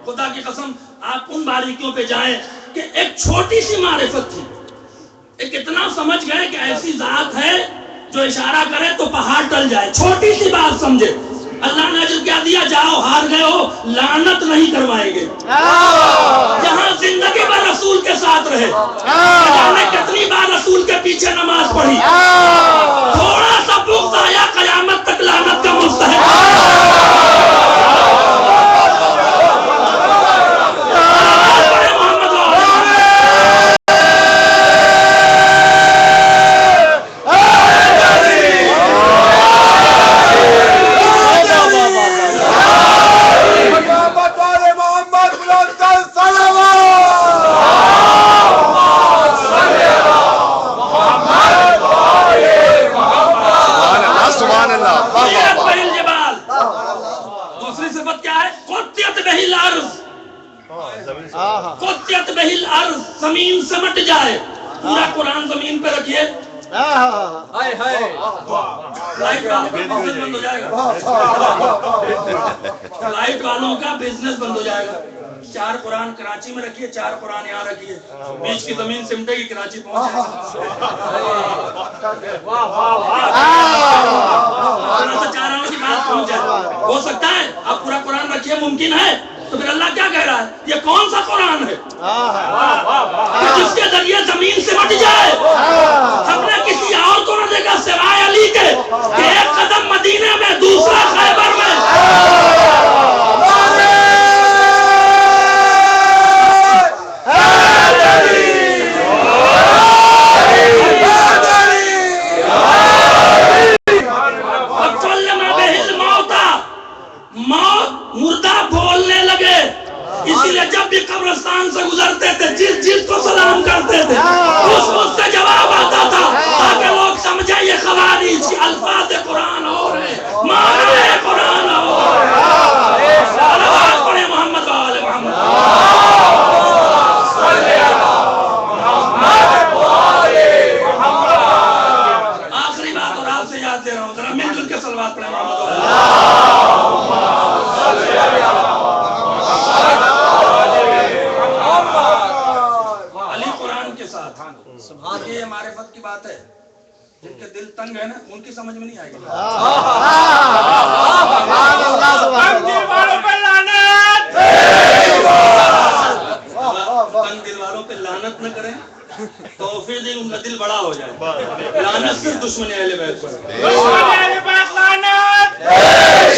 خدا کی قسم آپ ان باریکیوں پہ جائیں کہ ایک چھوٹی سی معرفت تھی، ایک اتنا سمجھ گئے کہ ایسی ذات ہے جو اشارہ کرے تو پہاڑ ٹل جائے، چھوٹی سی بات سمجھے۔ اللہ نے اجر کیا دیا، جاؤ ہار گئے ہو لعنت نہیں کروائیں گے۔ جہاں زندگی بھر رسول کے ساتھ رہے، نے کتنی بار رسول کے پیچھے نماز پڑھی، تھوڑا سا بغض آیا قیامت تک لعنت کا مستحق۔ زمین سمٹ جائے، پورا قرآن زمین پہ رکھیے، فلائٹ والوں کا بزنس بند ہو جائے گا۔ 4 قرآن کراچی میں رکھیے، 4 قرآن یہاں رکھیے، بیچ کی زمین سمٹے گی، کراچی پہنچ جائے گا۔ ہو سکتا ہے آپ پورا قرآن رکھیے، ممکن ہے، تو پھر اللہ کیا کہہ رہا ہے، یہ کون سا قرآن ہے جس کے ذریعے زمین سمٹ جائے؟ ہم نے کسی اور کو نہ دیکھا سوائے علی کے کہ ایک قدم مدینے میں، دوسرا خیبر میں۔ مردہ بولنے لگے، اسی لیے جب بھی قبرستان سے گزرتے تھے جس کو سلام کرتے تھے اس سے جواب آتا تھا، تاکہ لوگ سمجھے یہ خوارج کی الفاظ قرآن اور ہیں، معنی قرآن اور ہے۔ صلوات پڑھیں محمد و آل محمد۔ آخری بات اور آپ سے یاد دے رہا ہوں، ذرا مل جل کے صلوات پڑھیں محمد و آل علی قرآن کے ساتھ۔ یہ معرفت کی بات ہے، جن کے دل تنگ ہے نا ان کی سمجھ میں نہیں آئے گی۔ تنگ دل والوں پہ لعنت نہ کریں، توفیق دیں ان کا دل بڑا ہو جائے۔ لعنت صرف دشمن اہل بیت پر ہے۔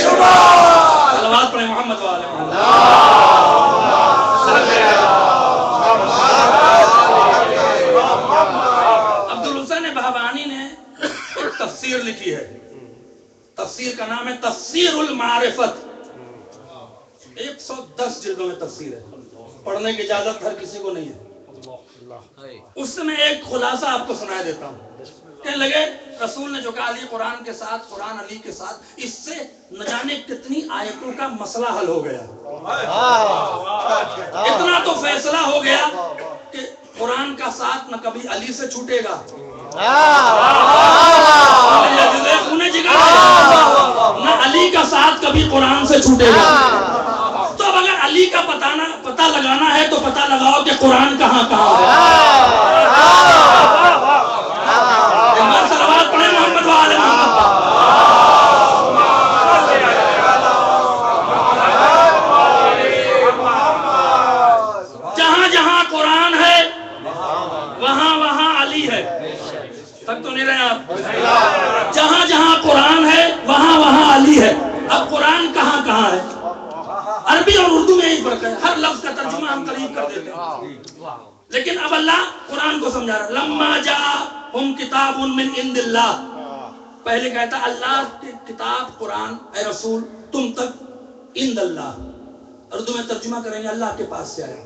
صلوات پڑھیں محمد و آل محمد۔ تفسیر لکھی ہے، تفسیر کا نام ہے تفسیر المعرفت، 110 جلدوں میں تفسیر ہے، پڑھنے کی اجازت ہر کسی کو نہیں ہے۔ اس سے میں ایک خلاصہ آپ کو سنا دیتا ہوں۔ کہنے لگے رسول نے جو کہا علی قرآن کے ساتھ، قرآن علی کے ساتھ، اس سے نہ جانے کتنی آیتوں کا مسئلہ حل ہو گیا۔ اتنا تو فیصلہ ہو گیا کہ قرآن کا ساتھ نہ کبھی علی سے چھوٹے گا، نہ علی کا ساتھ کبھی قرآن سے چھوٹے گا۔ تو اب اگر علی کا پتہ لگانا ہے تو پتہ لگاؤ کہ قرآن کہاں کہاں ہے۔ سن رہے ہیں آپ؟ جہاں جہاں قرآن ہے وہاں وہاں علی ہے. اب قرآن کہاں کہاں ہے؟ عربی اور اردو میں یہی فرق ہے. ہر لفظ کا ترجمہ ہم قریب کر دیتے ہیں، لیکن اب اللہ قرآن کو سمجھا رہا ہے. لما جاءہم کتاب من عند اللہ. پہلے کہتا اللہ کی کتاب قرآن اے رسول تم تک عند اللہ. اردو میں ترجمہ کریں گے اللہ کے پاس سے آیا.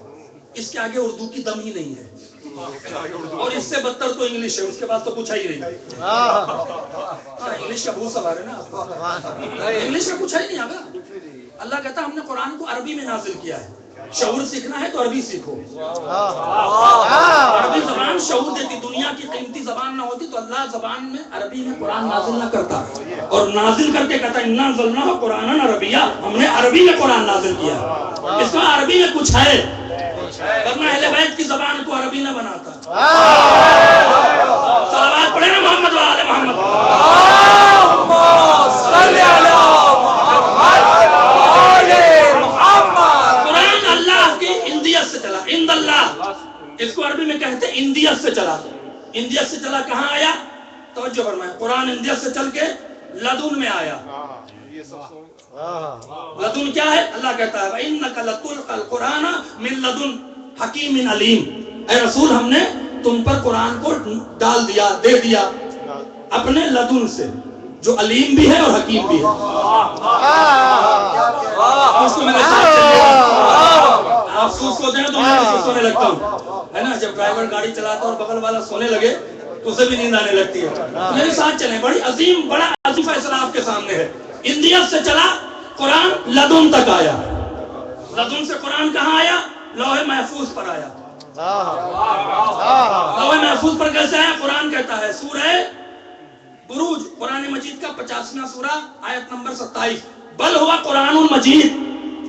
اس کے آگے اردو کی دم ہی نہیں ہے، اور اس سے بدتر تو انگلش ہے، اس کے بعد تو کچھ ہے ہی نہیں. انگلش کا بہت سوال ہے نا آپ کو، انگلش کا کچھ ہے ہی نہیں آگا. اللہ کہتا ہم نے قرآن کو عربی میں نازل کیا ہے. شعور سیکھنا ہے تو عربی سیکھو. عربی زبان شعور دیتی. دنیا کی قیمتی زبان نہ ہوتی تو اللہ زبان میں عربی میں قرآن نازل نہ کرتا، اور نازل کر کے کہتا انا انزلناہ قرآنا عربیہ، ہم نے عربی میں قرآن نازل کیا. اس میں عربی میں کچھ ہے، ورنہ اہل بیت کی زبان کو عربی نہ بناتا. صلوات پڑھیں نا محمد و آل محمد. قرآن اللہ کی اندیت سے چلا. اند اللہ اس کو عربی میں کہتے ہیں اندیت سے چلا. اندیت سے چلا کہاں آیا؟ توجہ فرمائیں. قرآن اندیت سے چل کے لدن میں آیا. لدن کیا ہے؟ اللہ کہتا ہے وَإِنَّكَ لَتُلْقَى الْقُرْآنَ مِن لَدُنْ حَكِيمٍ عَلِيمٍ. اے رسول ہم نے تم پر قرآن کو ڈال دیا، دے دیا اپنے لدن سے، جو علیم بھی ہے اور حکیم بھی ہے. اس کو میرے ساتھ چلیے. آپ سوچتے ہیں تو میں ایسے سونے لگتا ہوں، ہے نا. جب ڈرائیور گاڑی چلاتا اور بغل والا سونے لگے تو اسے بھی نیند آنے لگتی ہے. میرے ساتھ چلیں. بڑا عظیم فیصلہ آپ کے سامنے ہے. اندیت سے چلا قرآن لدن تک آیا. لدن سے قرآن کہاں آیا؟ لوح محفوظ پر آیا. لوح محفوظ پر کیسے آیا؟ قرآن کہتا ہے سورہ بروج قرآن مجید کا 50واں سورہ آیت نمبر 27 بل ہوا قرآن مجید،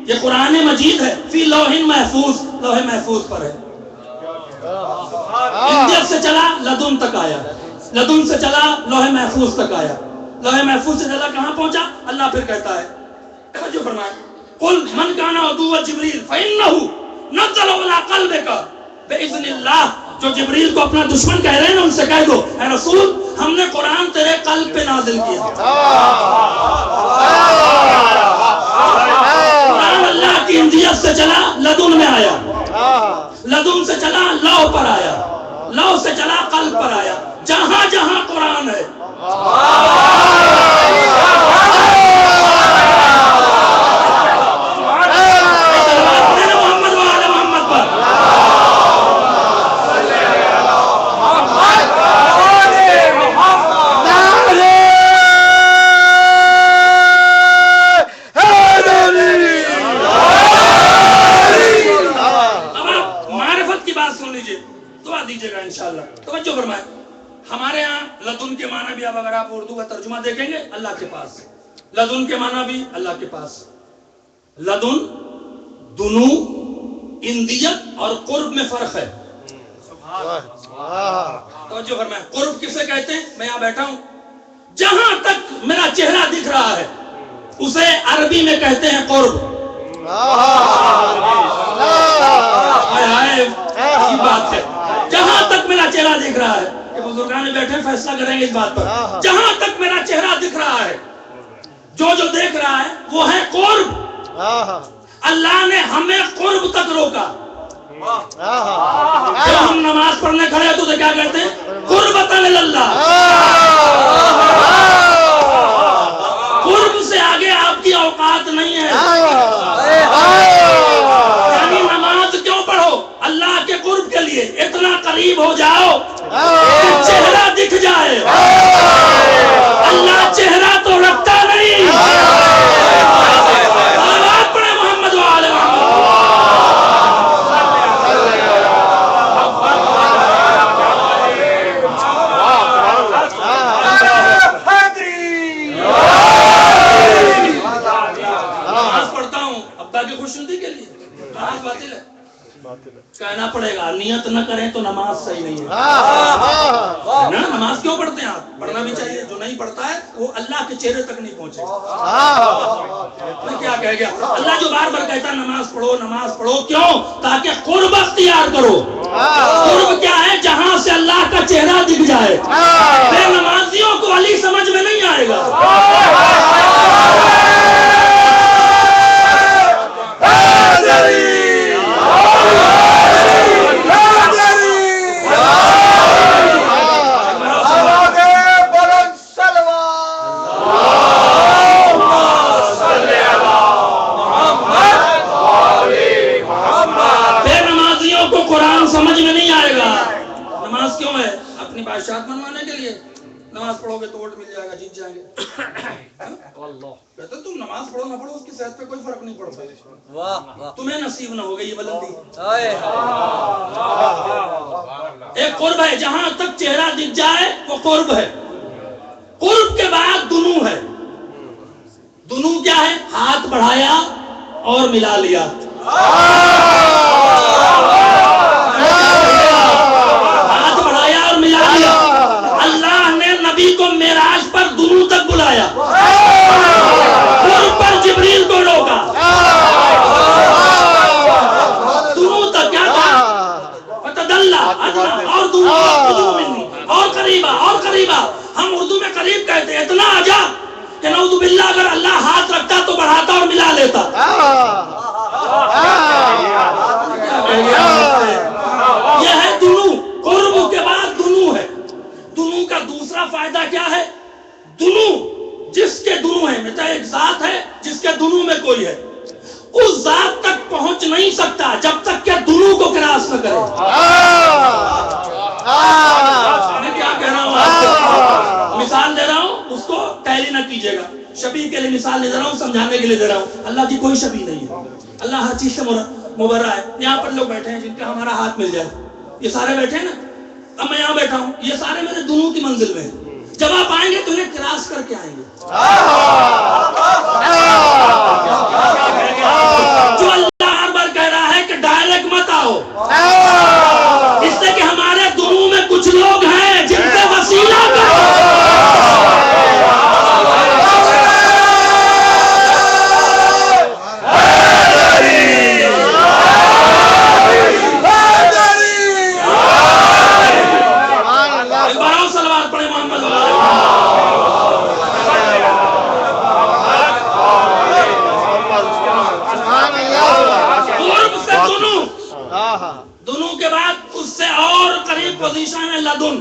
یہ قرآن مجید ہے فی لوح محفوظ، لوح محفوظ پر ہے. اندیت سے چلا لدن تک آیا، لدن سے چلا لوح محفوظ تک آیا. لوح محفوظ سے چلا کہاں پہنچا؟ اللہ پھر کہتا ہے جو فرمایا قل من کان عدو جبریل فإنه نزل على قلبك بإذن اللہ. جو جبریل کو اپنا دشمن کہہ رہے ہیں نا ان سے کہہ دو اے رسول ہم نے قرآن تیرے قلب پہ نازل کیا. قرآن اللہ کی اندیت سے چلا لدن میں آیا، لدن سے چلا لوح پر آیا، لوح سے چلا قلب پر آیا. جہاں جہاں قرآن ہے ہمارے ہاں لدن کے معنی بھی. اب اگر آپ اردو کا ترجمہ دیکھیں گے اللہ کے پاس، لدن کے معنی بھی اللہ کے پاس. لدن دنو اندیت اور قرب میں فرق ہے. توجہ فرمائیں. قرب کسے کہتے ہیں؟ میں یہاں بیٹھا ہوں جہاں تک میرا چہرہ دکھ رہا ہے اسے عربی میں کہتے ہیں قرب. یہ بات ہے. جہاں تک میرا چہرہ دکھ رہا ہے، بزرگان بیٹھے فیصلہ کریں گے اس بات پر. جہاں تک میرا چہرہ دکھ رہا ہے، جو دیکھ رہا ہے وہ ہے قرب. اللہ نے ہمیں قرب تک روکا. جب ہم نماز پڑھنے کھڑے تو کیا کہتے ہیں؟ قربتاً اللہ. قرب سے آگے آپ کی اوقات نہیں ہے. یعنی نماز کیوں پڑھو؟ اللہ کے قرب کے لیے. اتنا قریب ہو جاؤ کہ چہرہ دکھ جائے. اللہ چہرہ تو رکھتا نہیں. صلوات پڑھیں محمد و آل محمد. نماز پڑھتا ہوں ابا کی خوشنودی کے لیے. نماز باطل ہے. کہنا پڑے گا نیت نہ کریں تو نماز صحیح نہیں ہے. نماز کیوں پڑھتے ہیں آپ؟ پڑھنا بھی چاہیے. جو نہیں پڑھتا ہے وہ اللہ کے چہرے تک نہیں پہنچے. میں کیا کہہ گیا؟ اللہ جو بار بار کہتا ہے نماز پڑھو نماز پڑھو، کیوں؟ تاکہ قرب اختیار کرو. قرب کیا ہے؟ جہاں سے اللہ کا چہرہ دکھ جائے بے نمازیوں کو علی سمجھ میں نہیں آئے گا. سمجھ میں نہیں آئے گا. نماز کیوں ہے؟ اپنی بادشاہت منوانے کے لیے. نماز پڑھو گے تو ووٹ مل جائے گا، جیت جائیں گے. کہتے تم نماز پڑھو نہ پڑھو اس کی صحت پہ کوئی فرق نہیں پڑتا. تمہیں نصیب نہ ہوگی یہ بلندی. ایک قرب ہے، جہاں تک چہرہ دکھ جائے وہ قرب ہے. قرب کے بعد دنو ہے. دنو کیا ہے؟ ہاتھ بڑھایا اور ملا لیا. ہاتھ بڑھایا اور ملا لیا. اللہ نے نبی کو معراج پر دنو تک بلایا، قرب پر جبریل کو روکا. دنو تک کیا تھا؟ فتدلّا اور دنو اور قریبا اور قریبا. ہم اردو میں قریب کہتے ہیں. اتنا عجب کہ نعوذ باللہ اگر اللہ ہاتھ رکھتا تو بڑھاتا اور ملا لیتا. یہ ہے دنو. قرب کے بعد دنو ہے. دنو کا دوسرا فائدہ کیا ہے؟ دنو جس کے دنو ہے، مطلب ایک ذات ہے جس کے دنو میں کوئی ہے، اس ذات تک پہنچ نہیں سکتا جب تک کہ دنو کو کراس نہ کرے. میں کیا کہہ رہا ہوں آپ کو؟ مثال دے رہا ہوں، اس کو ٹیلی نہ کیجیے گا. شبیہ کے لیے مثال دے رہا ہوں، سمجھانے کے لیے دے رہا ہوں. اللہ کی کوئی شبیہ نہیں ہے. اللہ ہر چیز سے مبرہ ہے. یہاں پر لوگ بیٹھے ہیں جن کا ہمارا ہاتھ مل جائے، یہ سارے بیٹھے ہیں نا. اب میں یہاں بیٹھا ہوں، یہ سارے میرے دونوں کی منزل میں ہیں. جب آپ آئیں گے تو انہیں کراس کر کے آئیں گے. جو اللہ ہر بار کہہ رہا ہے کہ ڈائریکٹ مت آؤ، اس سے کہ ہمارے دونوں میں کچھ لوگ ہیں جن سے وسیلہ کرو. دونوں کے بعد اس سے اور قریب پوزیشن ہے لدن.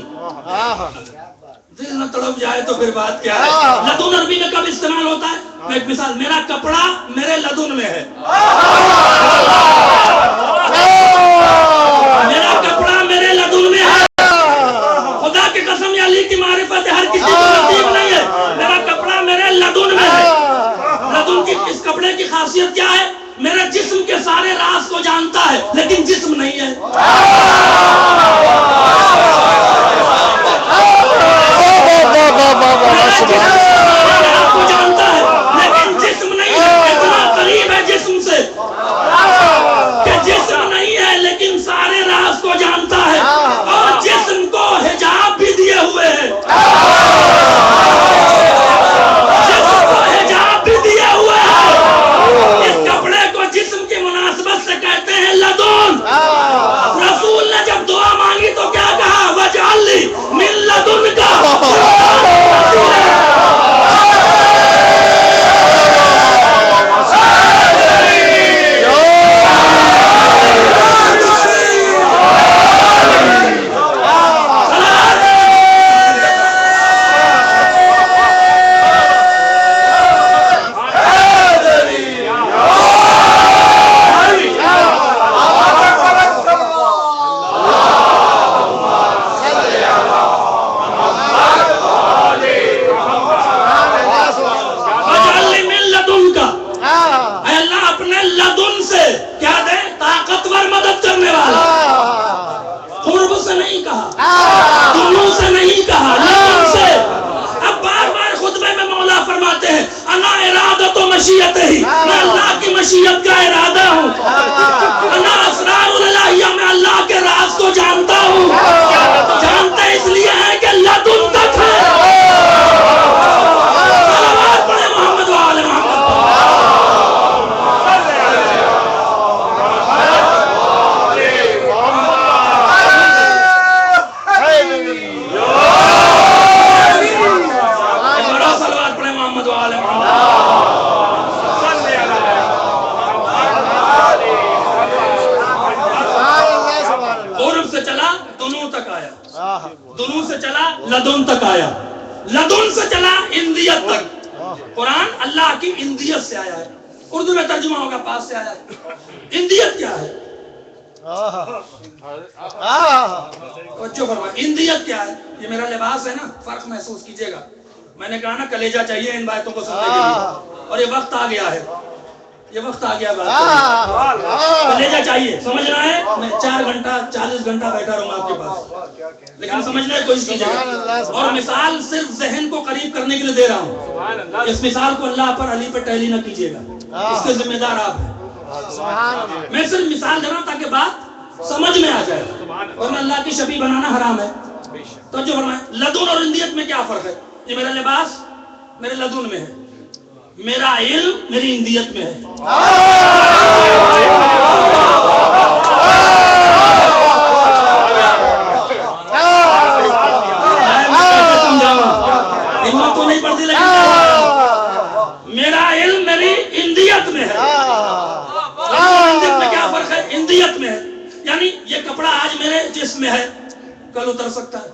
دل نہ تڑپ جائے تو پھر بات کیا ہے؟ لدن عربی میں کب استعمال ہوتا ہے؟ میں ایک مثال، میرا کپڑا میرے لدن میں ہے. میرا کپڑا میرے لدن میں ہے. خدا کی قسم یا علی کی معرفت ہر کسی کو نصیب نہیں ہے. میرا کپڑا میرے لدن میں ہے. لدن کی اس کپڑے کی خاصیت کیا ہے؟ میرے جسم کے سارے راز کو جانتا ہے لیکن جسم نہیں ہے. راز کو جانتا ہے لیکن جسم نہیں ہے. اتنا قریب ہے جسم سے کہ جسم نہیں ہے لیکن سارے راز کو جانتا ہے اور جسم کو حجاب بھی دیے ہوئے ہیں. جسم کو حجاب بھی دیے ہوئے ہیں. اس کپڑے کو جسم کی مناسبت سے کہتے ہیں لدن. رسول نے جب دعا مانگی تو کیا کہا؟ وجعل لی من لدنک. میں اللہ کی مشیت کا ارادہ ہوں. انا اسرار الہیہ میں اللہ کے راز کو جانتا ہوں. جانتے اس لیے ہے کہ لدن تک ہے. صلوات پڑھے محمد و آل محمد. آیا، دنو سے چلا لدن تک آیا، لدن سے چلا اندیت تک. قرآن اللہ کی اندیت سے آیا ہے. اردو میں ترجمہ ہوگا پاس سے آیا ہے. اندیت کیا ہے؟ بچوں فرمائیں اندیت کیا ہے؟ یہ میرا لباس ہے نا، فرق محسوس کیجئے گا. میں نے کہا نا کلیجہ چاہیے ان باتوں کو سننے کے لیے، اور یہ وقت آ گیا ہے، یہ وقت آ گیا بات کلیجہ چاہیے. سمجھنا ہے میں 4 گھنٹہ 40 گھنٹہ بیٹھا رہوں گا آپ کے پاس، لیکن سمجھنے کی کوشش کیجیے گا. اور مثال صرف ذہن کو قریب کرنے کے لیے دے رہا ہوں. اس مثال کو اللہ پر علی پر ٹیلی نہ کیجیے گا، اس کے ذمہ دار آپ ہیں. میں صرف مثال دے رہا ہوں تاکہ بات سمجھ میں آ جائے، ورنہ اللہ کی شبیہ بنانا حرام ہے. تو جو فرمائیں لدن اور اندیت میں کیا فرق ہے؟ یہ میرا لباس میرے لدن میں ہے، میرا علم میری اندیت میں ہے. ہمت تو نہیں پڑتی لیکن میرا علم میری اندیت میں ہے. اندیت میں کیا فرق ہے؟ اندیت میں ہے یعنی یہ کپڑا آج میرے جسم میں ہے، کل اتر سکتا ہے.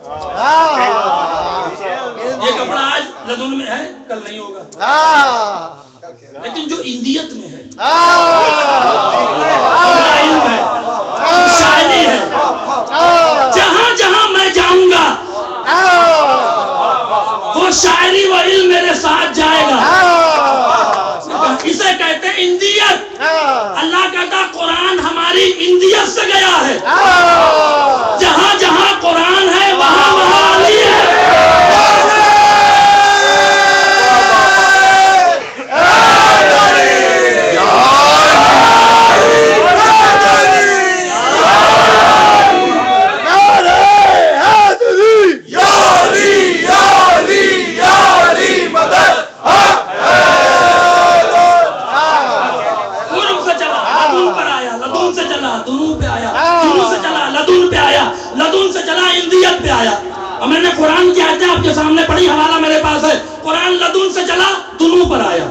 یہ کپڑا آج لدن میں ہے، کل نہیں ہوگا. لیکن جو اندیت میں ہے، علم ہے، شاعری ہے، جہاں جہاں میں جاؤں گا وہ شاعری و علم میرے ساتھ جائے گا. اسے کہتے ہیں اندیت. اللہ کہتا قرآن ہماری اندیت سے گیا ہے. جہاں جہاں قرآن ہے وہاں وہاں علی ہے. میں نے قرآن کی آیتیں آپ کے سامنے پڑھی، حوالہ میرے پاس ہے. قرآن لدن سے چلا دنو پر آیا،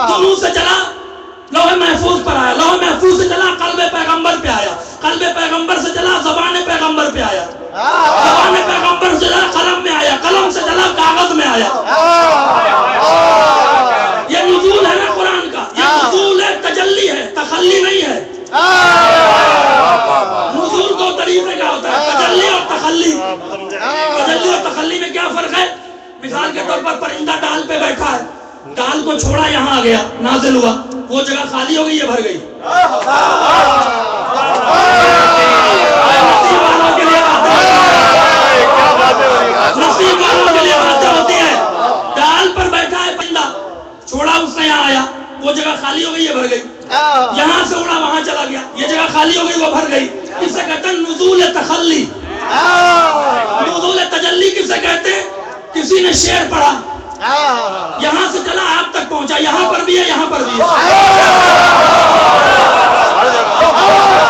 دنو سے چلا لوح محفوظ پر آیا، لوح محفوظ سے چلا قلب پیغمبر پہ آیا، قلب پیغمبر سے چلا زبان پیغمبر پہ آیا، زبان پیغمبر سے چلا قلم میں آیا، قلم سے چلا کاغذ میں آیا. یہ نزول ہے نا قرآن کا، یہ نزول ہے، تجلی ہے، تخلی نہیں ہے. نزول دو طریقے کا ہوتا ہے، تجلی اور تخلی. تجلی اور تخلی میں کیا فرق ہے؟ مثال کے طور پر پرندہ ڈال پہ بیٹھا ہے، ڈال کو چھوڑا یہاں آ گیا، نازل ہوا، وہ جگہ خالی ہو گئی، یہ بھر گئی. نصیب والوں کے لیے باتیں ہوتی ہیں. ڈال پر بیٹھا ہے پرندہ، چھوڑا اس نے یہاں آیا، وہ جگہ خالی ہو گئی، یہ بھر گئی. یہاں سے اڑا وہاں چلا گیا، یہ جگہ خالی ہو گئی، وہ بھر گئی. اسے کہتے ہیں نزول تخلی. نزول تجلی کسے کہتے ہیں؟ کسی نے شعر پڑھا، یہاں سے چلا آپ تک پہنچا، یہاں پر بھی ہے، یہاں پر بھی ہے.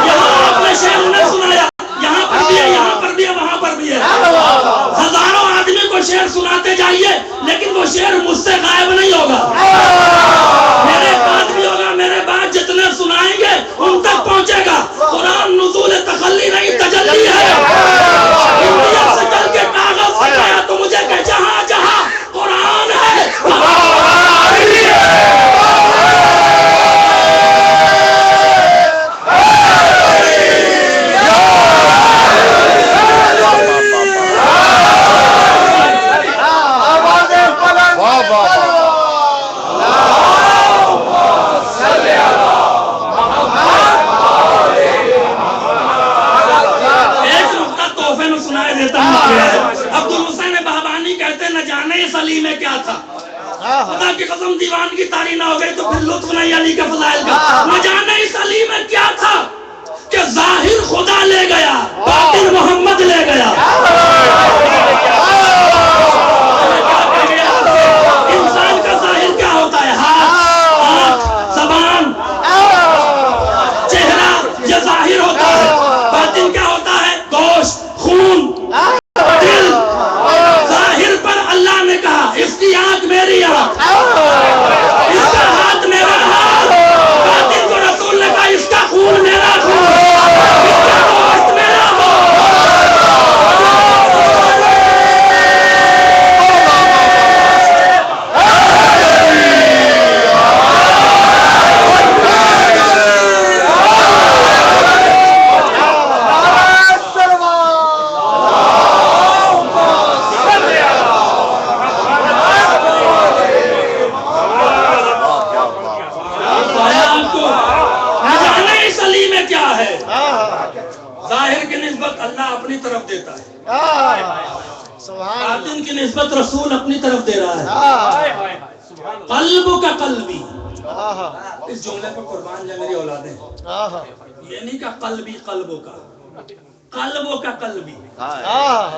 یہاں آپ نے شعر انہیں سنایا، یہاں پر بھی ہے، یہاں پر بھی ہے، وہاں پر بھی ہے. ہزاروں آدمی کو شعر سناتے جائیے لیکن وہ شعر مجھ سے غائب نہیں ہوگا، میرے بعد بھی ہوگا، میرے بعد جتنے سنائیں گے ان تک پہنچے گا. قرآن نزول تخلی نہیں تجلی ہے. اندیت سے چل کے کاغذ سے گیا تو مجھے کہ جہاں جہاں قرآن ہے وہاں علی ہے. خدا کی قسم دیوان کی تاری نہ ہو گئی تو پھر لطف نہیں علی کے فضائل کا. نہ جانے اس علی میں کیا تھا کہ ظاہر خدا لے گیا، باطن محمد لے گیا. انسان کا ظاہر کیا ہوتا ہے؟ ہاتھ، آنکھ، زبان، چہرہ، یہ ظاہر ہوتا ہے. باطن کیا ہوتا ہے؟ گوشت، خون، دل. ظاہر پر اللہ نے کہا اس کی آنکھ میری آنکھ، اس کا ہاتھ میرا ہاتھ. باطن کو رسول نے کہا اس کا خون میرا خون، اس کا گوشت میرا گوشت. طرف دیتا ہے، سبحان باطن کی نسبت رسول اپنی طرف دے رہا ہے. قلب کا قلبی، اس جملے پر قربان جائے میری اولادیں. یہ نہیں کہ قلبی قلبوں کا، قلبوں کا قلبی.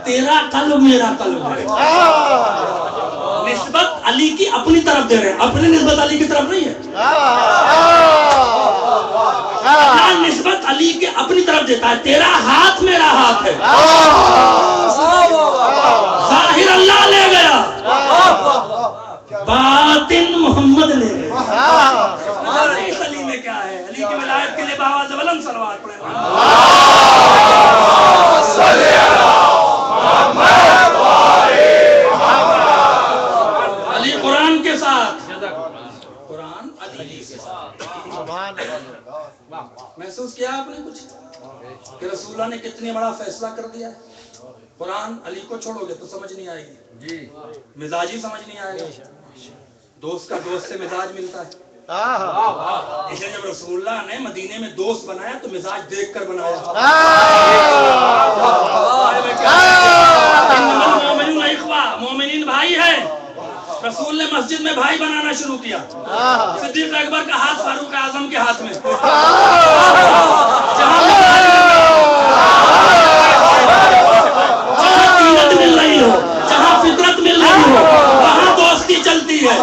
تیرا قلب میرا قلب ہے. نسبت علی کی اپنی طرف دے رہے ہیں، اپنی نسبت علی کی طرف نہیں ہے. نسبت علی کے اپنی طرف دیتا ہے. تیرا ہاتھ میرا ہاتھ ہے. ظاہر اللہ لے گیا، باطن محمد لے گیا. اس علی میں کیا ہے؟ علی کی ولایت کے لیے باواز بلند صلوات پڑھیں. علی قرآن کے ساتھ، قرآن علی کے ساتھ. محسوس کیا آپ نے کچھ کہ رسول اللہ نے کتنی بڑا فیصلہ کر دیا ہے؟ قرآن علی کو چھوڑو گے تو سمجھ نہیں آئے گی، مزاج ہی سمجھ نہیں آئے گا. دوست کا دوست سے مزاج ملتا ہے. اس لیے جب رسول اللہ نے مدینے میں دوست بنایا تو مزاج دیکھ کر بنایا. مومنین بھائی ہے. رسول نے مسجد میں بھائی بنانا شروع کیا. صدیق اکبر کا ہاتھ فاروق اعظم کے ہاتھ میں. جہاں طینت مل رہی ہو، جہاں فطرت مل رہی ہو، وہاں دوستی چلتی ہے.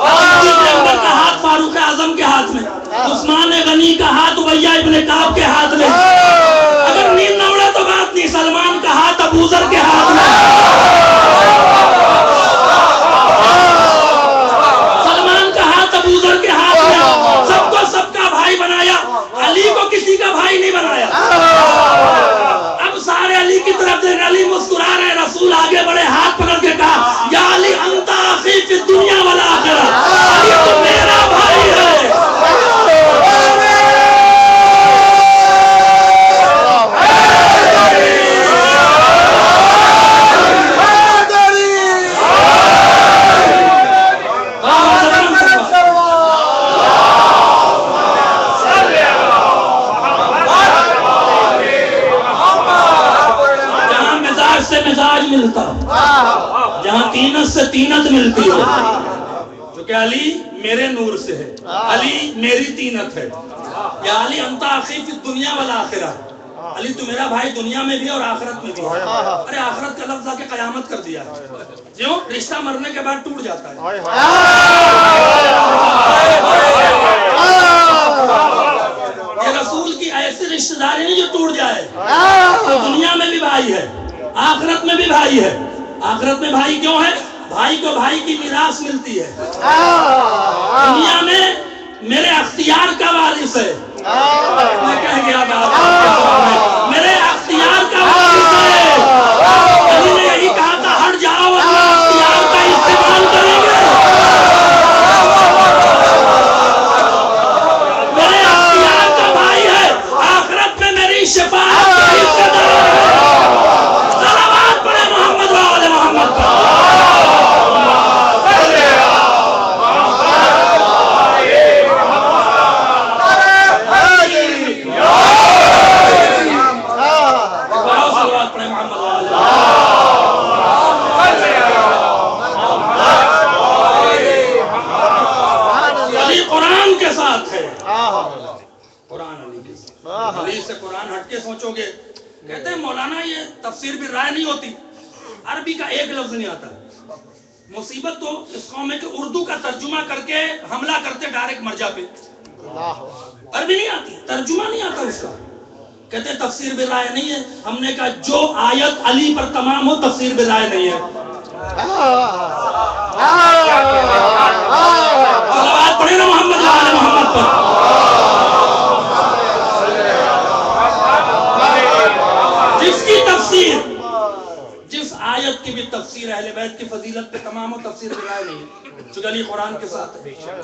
صدیق اکبر کا ہاتھ فاروق اعظم کے ہاتھ میں، عثمان غنی کا ہاتھ ابی ابن کعب کے ہاتھ میں. اگر نیند نہ اڑے تو بات نہیں، سلمان کا ہاتھ ابو ذر کے ہاتھ میں. سلمان کا ہاتھ ابو ذر کے ہاتھ میں. سب کو سب کا بھائی بنایا، علی کو کسی کا بھائی نہیں بنایا. اب سارے علی کی طرف دیکھ، علی مسکرا رہے. رسول آگے بڑے، ہاتھ پکڑ کے کہا یا علی انت اخی فی الدنیا والآخرہ. علی تو میرا بھائی ہے. مزاج ملتا، جہاں تینت سے تینت ملتی ہے. جو کہ علی میرے نور سے ہے، علی میری تینت ہے. یا علی انت اخی فی الدنیا والآخرہ. علی تو میرا بھائی دنیا میں بھی اور آخرت میں بھی. ارے آخرت کا لفظ آ کے قیامت کر دیا. کیوں؟ رشتہ مرنے کے بعد ٹوٹ جاتا ہے. یہ رسول کی ایسی رشتہ داری نہیں جو ٹوٹ جائے. دنیا میں بھی بھائی ہے، آخرت میں بھی بھائی ہے. آخرت میں بھائی کیوں ہے؟ بھائی کو بھائی کی میراث ملتی ہے. دنیا میں میرے اختیار کا وارث ہے. میں کہہ گیا میرے اختیار کا وارث ہے. علی نے یہی کہا تھا ہٹ جاؤ ورنہ اختیار کا استعمال کریں گے. میرے اختیار کا بھائی ہے، آخرت میں میری شفاعت کا حصہ دار ہے. محمد وآل محمد. علی قرآن کے ساتھ ہے. قرآن علی کے ساتھ. علی سے قرآن ہٹ کے سوچو گے. کہتے ہیں مولانا یہ تفسیر بھی رائے نہیں ہوتی، عربی کا ایک لفظ نہیں آتا. مصیبت تو اس قوم میں کہ اردو کا ترجمہ کر کے حملہ کرتے ڈائریکٹ مرجع پہ. عربی نہیں آتی، ترجمہ نہیں آتا اس کا. کہتے ہیں تفسیر بھی رائے نہیں ہے. ہم نے کہا جو آیت علی پر تمام ہو تفسیر بھی رائے نہیں ہے. صلوات پڑھیں نا محمد وآل محمد پر. جس کی تفسیر، جس آیت کی بھی تفسیر اہل بیت کی فضیلت پہ تمام ہو تفسیر بھی رائے نہیں ہے. چونکہ علی قرآن کے ساتھ ہے. کیا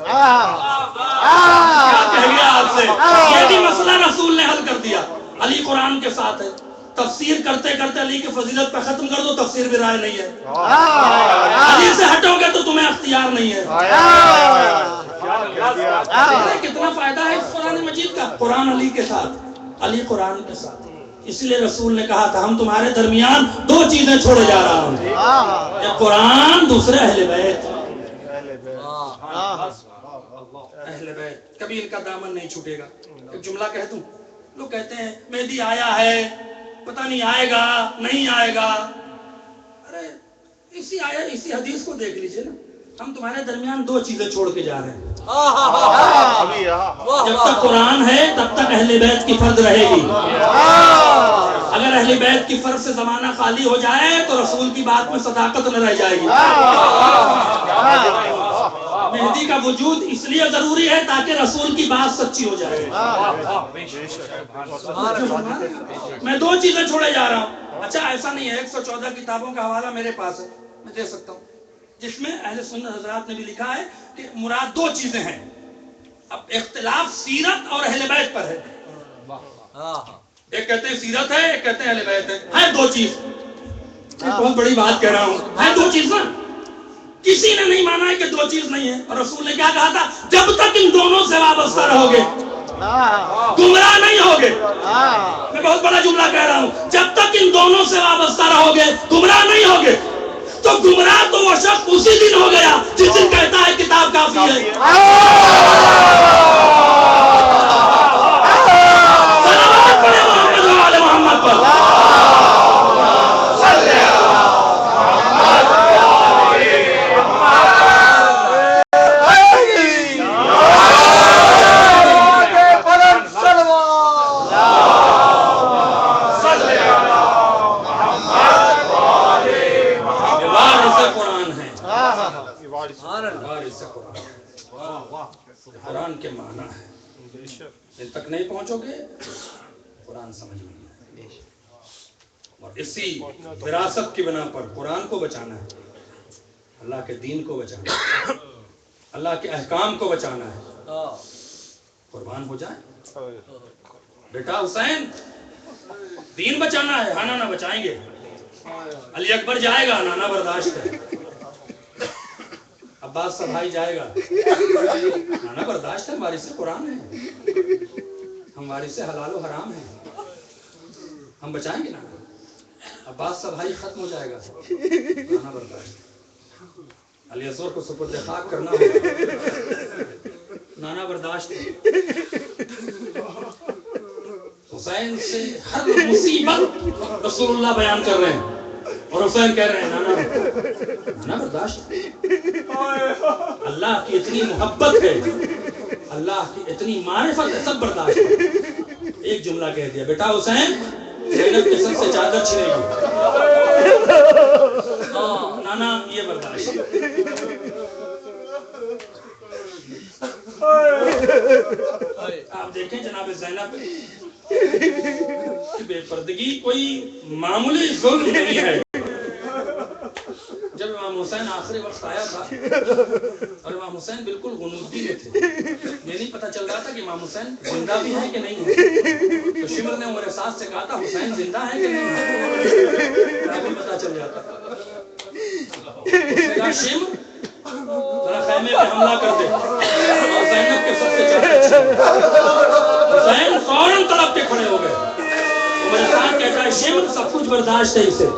کہہ گیا آپ سے؟ یہ بھی مسئلہ رسول نے حل کر دیا. علی قرآن کے ساتھ ہے. تفسیر کرتے کرتے علی کی فضیلت پہ ختم کر دو تفسیر بھی رائے نہیں ہے. علی سے ہٹو گے تو تمہیں اختیار نہیں ہے. کتنا فائدہ ہے اس قرآن مجید کا. قرآن علی کے ساتھ، علی قرآن کے ساتھ. اس لیے رسول نے کہا تھا ہم تمہارے درمیان دو چیزیں چھوڑے جا رہا ہوں، ایک قرآن، دوسرے اہل بیت۔ اہل بیت کبھی ان کا دامن نہیں چھوٹے گا۔ ایک جملہ کہہ دوں، لوگ کہتے ہیں مہدی آیا ہے، پتہ نہیں آئے گا نہیں آئے گا۔ ارے اسی حدیث کو دیکھ لیجئے نا، ہم تمہارے درمیان دو چیزیں چھوڑ کے جا رہے ہیں، جب تک قرآن ہے تب تک اہل بیت کی فرد رہے گی، اگر اہل بیت کی فرد سے زمانہ خالی ہو جائے تو رسول کی بات میں صداقت نہ رہ جائے گی۔ مہدی کا وجود اس لیے ضروری ہے تاکہ رسول کی بات سچی ہو جائے۔ میں دو چیزیں چھوڑے جا رہا ہوں۔ اچھا ایسا نہیں ہے، 114 کتابوں کا حوالہ میرے پاس ہے، میں دے سکتا ہوں، جس میں اہل سنت حضرات نے بھی لکھا ہے کہ مراد دو چیزیں ہیں۔ اب اختلاف سیرت اور اہل بیت پر ہے، ایک کہتے ہیں سیرت ہے، ایک کہتے ہیں اہل بیت ہے دو چیز۔ میں بہت بڑی بات کہہ رہا ہوں، ہے دو چیز نا، کسی نے نہیں مانا ہے کہ دو چیز نہیں ہے۔ اور رسول نے کیا کہا تھا؟ جب تک ان دونوں سے وابستہ رہو گے گمراہ نہیں ہوگے۔ میں بہت بڑا جملہ کہہ رہا ہوں، جب تک ان دونوں سے وابستہ رہو گے گمراہ نہیں ہوگے۔ تو گمراہ تو وہ شخص اسی دن ہو گیا جس دن کہتا ہے کتاب کافی ہے۔ صلوات پڑھے محمد و آل محمد پر۔ قرآن کے معنی ہے، جن تک نہیں پہنچو گے قرآن سمجھ نہیں آئے۔ اور اسی وراثت کی بنا پر قرآن کو بچانا ہے، اللہ کے دین کو بچانا ہے، اللہ کے احکام کو بچانا ہے۔ قربان ہو جائے بیٹا حسین، دین بچانا ہے، ہانا نہ بچائیں گے۔ علی اکبر جائے گا، نانا برداشت ہے۔ عباس کا بھائی جائے گا، نانا برداشت ہے، ہماری سے قرآن ہے، ہماری سے حلال و حرام ہے، ہم بچائیں گے نانا۔ عباس کا بھائی ختم ہو جائے گا، نانا برداشت۔ علی اصغر کو سپرد خاک کرنا ہوگا، نانا برداشت ہے۔ حسین سے ہر مصیبت رسول اللہ بیان کر رہے ہیں اور حسین کہہ رہے ہیں نانا برداشت۔ اللہ کی اتنی محبت ہے، اللہ کی اتنی معرفت ہے، سب برداشت ہے۔ ایک جملہ کہہ دیا، بیٹا حسین زینب کے سر سے چادر چھنے گی، نانا یہ برداشت۔ آپ دیکھیں جناب زینب کی بے پردگی کوئی معمولی ظلم نہیں ہے۔ جب امام حسین آخری وقت آیا تھا اور امام حسین بالکل غنودگی میں تھے، یہ نہیں پتا چل رہا تھا کہ امام حسین زندہ بھی ہیں کہ نہیں ہیں، تو شمر نے عمر سعد سے کہا تھا حسین زندہ ہے کہ نہیں ہے، ابھی پتا چل جاتا۔ شمر ذرا خیمے پہ حملہ کر دے اور زینب کے سر سے چادر۔ حسین فوراً طرف کے کھڑے ہو گئے۔ عمر سعد کہتا ہے شمر سب کچھ برداشت ہے اسے،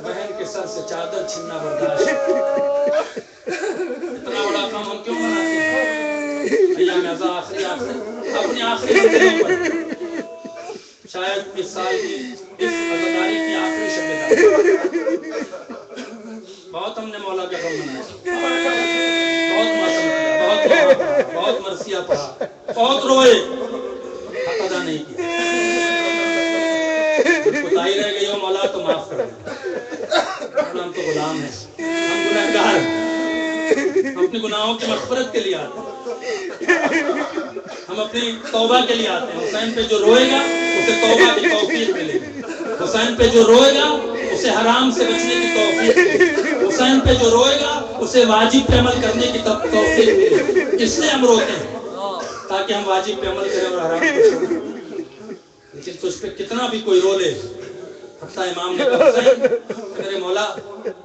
بہن کے سر سے چادر چھننا برداشت۔ اتنا بڑا کام ہم کیوں بناتے ہیں؟ ایام ازا آخری اپنی آخری منزلوں پر، شاید اس سال کی اس عزاداری کی آخری شب، بہت ہم نے مولا کا غم منایا، بہت ماتم کیا، بہت دعا پڑھا، بہت مرثیہ پڑھا، بہت روئے، حق ادا نہیں کیا۔ کوتاہی رہ گئی ہو مولا تو معاف کر دیں، ہم تو غلام ہیں، ہم گنہگار ہیں، ہم اپنے گناہوں کی مغفرت کے لیے آتے ہیں، ہم اپنی توبہ کے لیے آتے ہیں۔ حسین پہ جو روئے گا اسے توبہ کی توفیق ملے گی، حسین پہ جو روئے گا اسے حرام سے بچنے کی توفیق ملے گی، حسین پہ جو روئے گا اسے واجب پہ عمل کرنے کی توفیق ملے گی۔ اس لیے ہم روتے ہیں تاکہ ہم واجب پہ عمل کریں اور حرام پہ چھوڑیں۔ لیکن تجھ پہ کتنا بھی کوئی رو لے، حتیٰ امام نے کہا حسین میرے مولا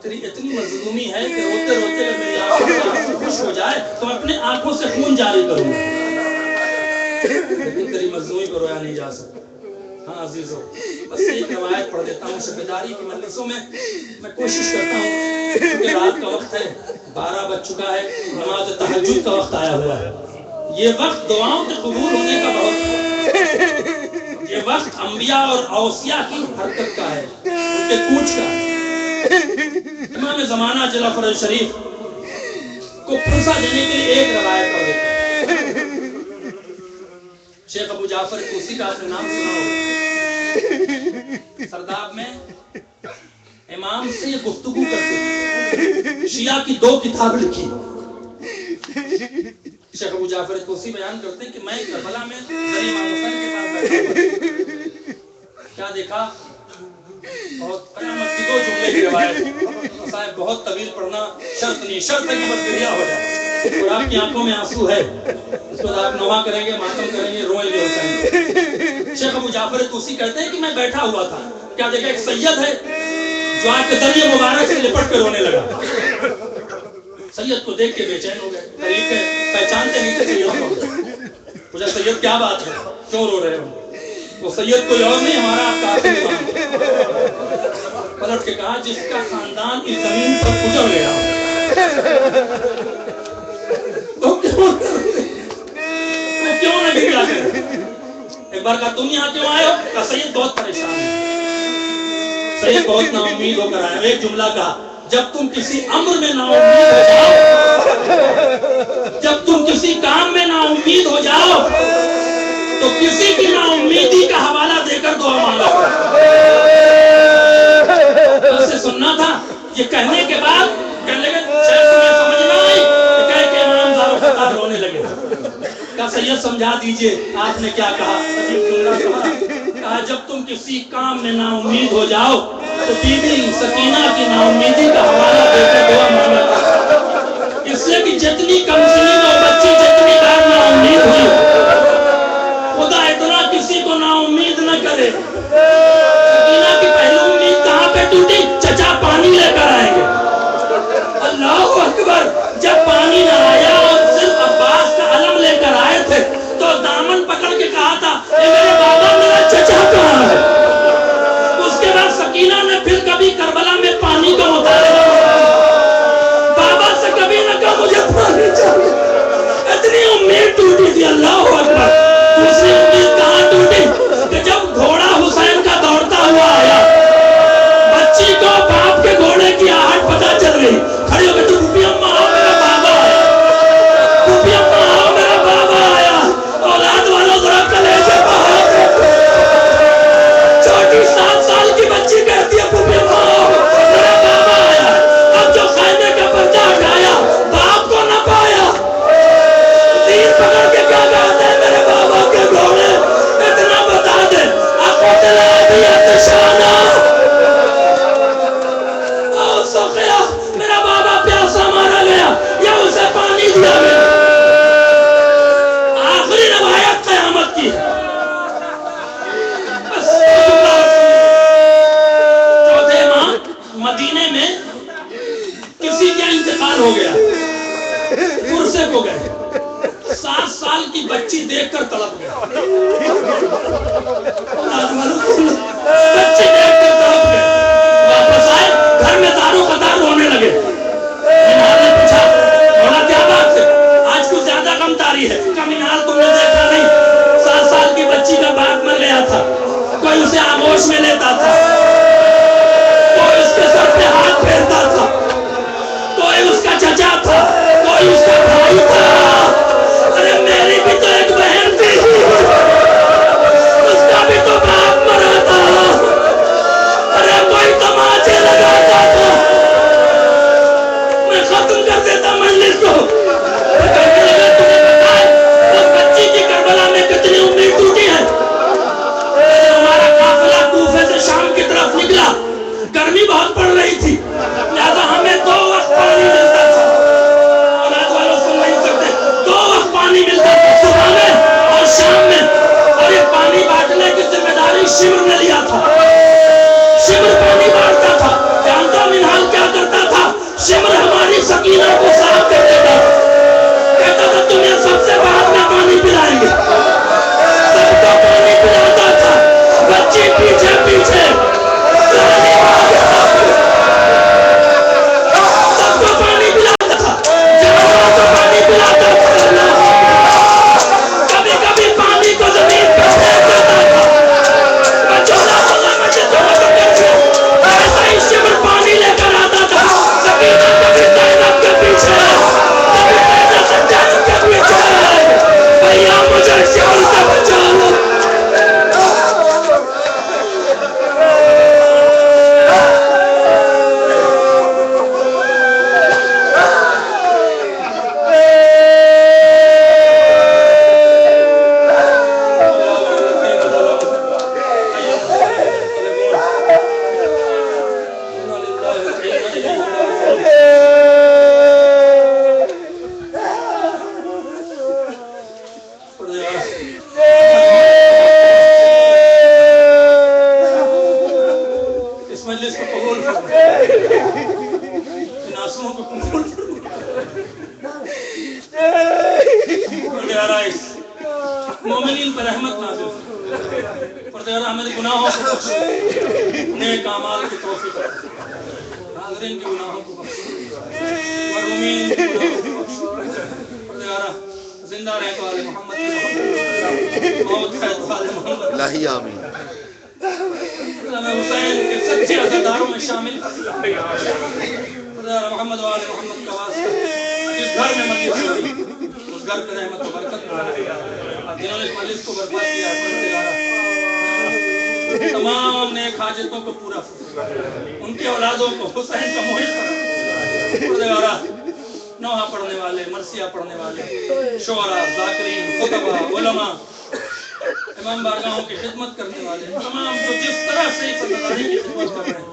تیری اتنی مظلومی ہے کہ روتے روتے اگر میری آنکھوں سے خوش ہو جائے تو اپنے آنکھوں سے خون جاری کروں گا۔ لیکن تیری مظلومی کو رویا نہیں جا سکتا۔ ہاں عزیزو، بس ایک روایت پڑھ دیتا ہوں۔ شبیداری کی مجلسوں میں کوشش کرتا ہوں، کیونکہ رات کا وقت ہے، 12 بج چکا ہے، نماز تہجد کا وقت آیا ہوا ہے۔ یہ وقت دعاؤں کے قبول ہونے کا بہت، یہ وقت انبیاء اور اوصیاء کی حرکت کا ہے، ان کے کوچ کا ہے۔ امام زمانہ جعفر شریف کو پھنسا دینے کے لیے ایک روایت پڑھ دیتا ہوں۔ شیخ ابو جعفر طوسی کا آپ نے نام سنا ہوگا۔ سرداب میں امام سے یہ گفتگو کرتے، شیعہ کی 2 کتاب لکھی۔ شیخ ابو جعفر طوسی بیان کرتے ہیں کہ میں کربلا میں امام حسین کے پاس بیٹھا ہوا، کیا دیکھا؟ بہت قیامت کی 2 جملے کی روایت، صاحب بہت طویل پڑھنا شرط نہیں، شرط ہے کہ بس دریا ہو جائے اور آپ کی آنکھوں میں آنسو ہے، اس کے بعد آپ نوحہ کریں گے، ماتم کریں گے، روئیں گے حسین۔ شیخ ابو جعفر طوسی کہتے ہیں کہ میں بیٹھا ہوا تھا، کیا دیکھا؟ ایک سید ہے جو آپ کے ذریعے مبارک سے لپٹ کے رونے لگا۔ سید کو دیکھ کے بے چین ہو گئے، قریب کے پہچانتے نہیں تھے سید کو۔ پوچھا سید کیا بات ہے، کیوں رو رہے ہو؟ وہ سید کوئی اور نہیں، ہمارا آپ کا آخری امام ہے۔ پلٹ کے کہا جس کا خاندان اس زمین پر گزر گیا تو کیوں نہ گرا کرے؟ ایک بار کہا تم یہاں کیوں آئے ہو؟ کہا سید بہت پریشان ہے، سید بہت نا امید ہو کر آئے۔ ایک جملہ کہا جب تم کسی امر میں نا امید ہو جاؤ، جب تم کسی کام میں نا امید ہو جاؤ تو کسی کی نا امیدی کا حوالہ دے کر دعا مانگا۔ اسے سننا تھا، یہ کہنے کے بعد کہنے لگے شیخ تمہیں سمجھ نہ آئی، یہ کہہ کے امام زارو فتح رونے لگے۔ کہا سید سمجھا دیجئے آپ نے کیا کہا؟ عجیب جملہ کہا جب تم کسی کام میں نا امید ہو جاؤ تو بی بی سکینہ کی نا امیدی کا حوالہ دے کر دعا مانگا۔ اس لیے کہ جتنی کمسنی وہ بچی جتنی بار نا امید ہوئی، خدا اتنا کسی کو نا امید نہ کرے۔ سکینہ کی پہلی امید کہاں پہ ٹوٹی؟ چچا پانی لے کر آئیں گے۔ اللہ اکبر! جب پانی نہ آیا اور صرف عباس کا علم لے کر آئے تھے تو دامن پکڑ کے کہا تھا اے میرے بابا میرا چچا کہاں ہے؟ اس کے بعد سکینہ نے پھر کبھی کربلا میں پانی کا مطالبہ بابا سے کبھی نہ کہا مجھے پانی چاہیے۔ اتنی امید ٹوٹی تھی۔ اللہ اکبر! دوسری امید کہاں ٹوٹی کہ جب گھوڑا حسین کا دوڑتا ہوا آیا، بچی کو باپ کے گھوڑے کی آہٹ پتہ چل گئی، کھڑی ہو گئی تو پھوپھی اماں آؤ میرا بابا آیا، پھوپھی اماں آؤ میرا بابا آیا۔ اولاد والوں ذرا کلیجے باہر دیکھو، چھوٹی 7 سال کی بچی کہتی ہے پھوپھی اماں آؤ میرا بابا آیا۔ اب جو خیمے کا پردہ ہٹایا باپ کو نہ پایا، تیر پکڑ کے کیا کہتے ہیں میرے بابا کے گھوڑے، اتنا بتا دے اقتلا بیت شانہ او سخیا، میرا بابا پیاسا مارا گیا یا اسے پانی دیا گیا۔ آخری روایت قیامت کی ہے۔ چوتھے ماہ مدینے میں کسی کا انتقال ہو گیا، پرسے کو گئے، 7 سال کی بچی دیکھ کر تڑپ گئے، بچی دیکھ کر تڑپ گئے۔ واپس آئے گھر میں دارو قطار رونے لگے۔ مینار نے پوچھا مولا کیا بات ہے، آج کچھ زیادہ غم تاری ہے؟ کہا مینار تم نے دیکھا نہیں، 7 سال کی بچی کا باپ مر گیا تھا، کوئی اسے آغوش میں لیتا تھا، کوئی اس کے سر پہ ہاتھ پھیرتا تھا، کوئی اس کا چچا تھا، کوئی اس کا بھائی تھا۔ ارے میری بھی تو ایک بہن تھی، اس کا بھی تو باپ مرا تھا، ارے کوئی تماچے لگاتا تھا، میں ختم کر دیتا مجلس کو۔ کہنے لگا تمہیں پتا ہے اس بچی کی کربلا میں کتنی امید ٹوٹی ہے؟ ہمارا قافلہ کوفے سے شام کی طرف نکلا، گرمی بہت پڑ رہی تھی، لہذا ہمیں 2 وقت پانی ملتا تھا، اولاد والوں سن نہیں سکتے، 2 وقت پانی ملتا تھا، صبح میں اور شام میں، اور یہ پانی بانٹنے کی ذمہ داری شمر نے لیا تھا۔ شمر پانی بانٹتا تھا، جانتا منحال کیا کرتا تھا؟ شمر ہماری سکینہ کو صاف کر دیتا تھا، کہتا تھا تمہیں سب سے بعد میں پانی پلائیں گے، بچی پیچھے پیچھے سب کو پانی پلاتا تھا، جانوروں کو پانی پلاتا تھا، کبھی کبھی پانی کو زمین پہ پھینک دیتا تھا، بچوں ایسا ہی شبر پانی لے کر آتا تھا، سکینہ کبھی زینب کے پیچھے، کبھی میرے سجاد کے پیچھے، بھیا مجھے شبر سے بچا لو۔ اس مجلس کو قبول ان آنسوؤں کو قبول پروردگارہ اس مومنین پر رحمت نازل فرما، پروردگارہ ہمارے گناہوں کو بخش، نیک اعمال کی توفیق عطا، حاضرین کے گناہوں کو بخش، مرحومین کے گناہوں کو بخش، پروردگارہ زندہ رہے تو آل محمد کی محبت، موت ہے تو آل محمد، الہی آمین۔ ہمیں حسین کے سچے عزاداروں میں شامل خدا محمد و آل محمد کا واسطہ، جس گھر میں مجلس ہوئی اس گھر پہ رحمت و برکت جنہوں نے اس مجلس کو برپا کیا ہے، تمام نیک حاجتوں کو پورا فرما، ان کی اولادوں کو حسین کا محب فرما، پروردگارہ نوحہ پڑھنے والے، مرثیہ پڑھنے والے، شعراء، ذاکرین، خطبہ، علماء، امام بارگاہوں کی خدمت کرنے والے، تمام جو جس طرح سے فضلانی کی خدمت کر رہے ہیں،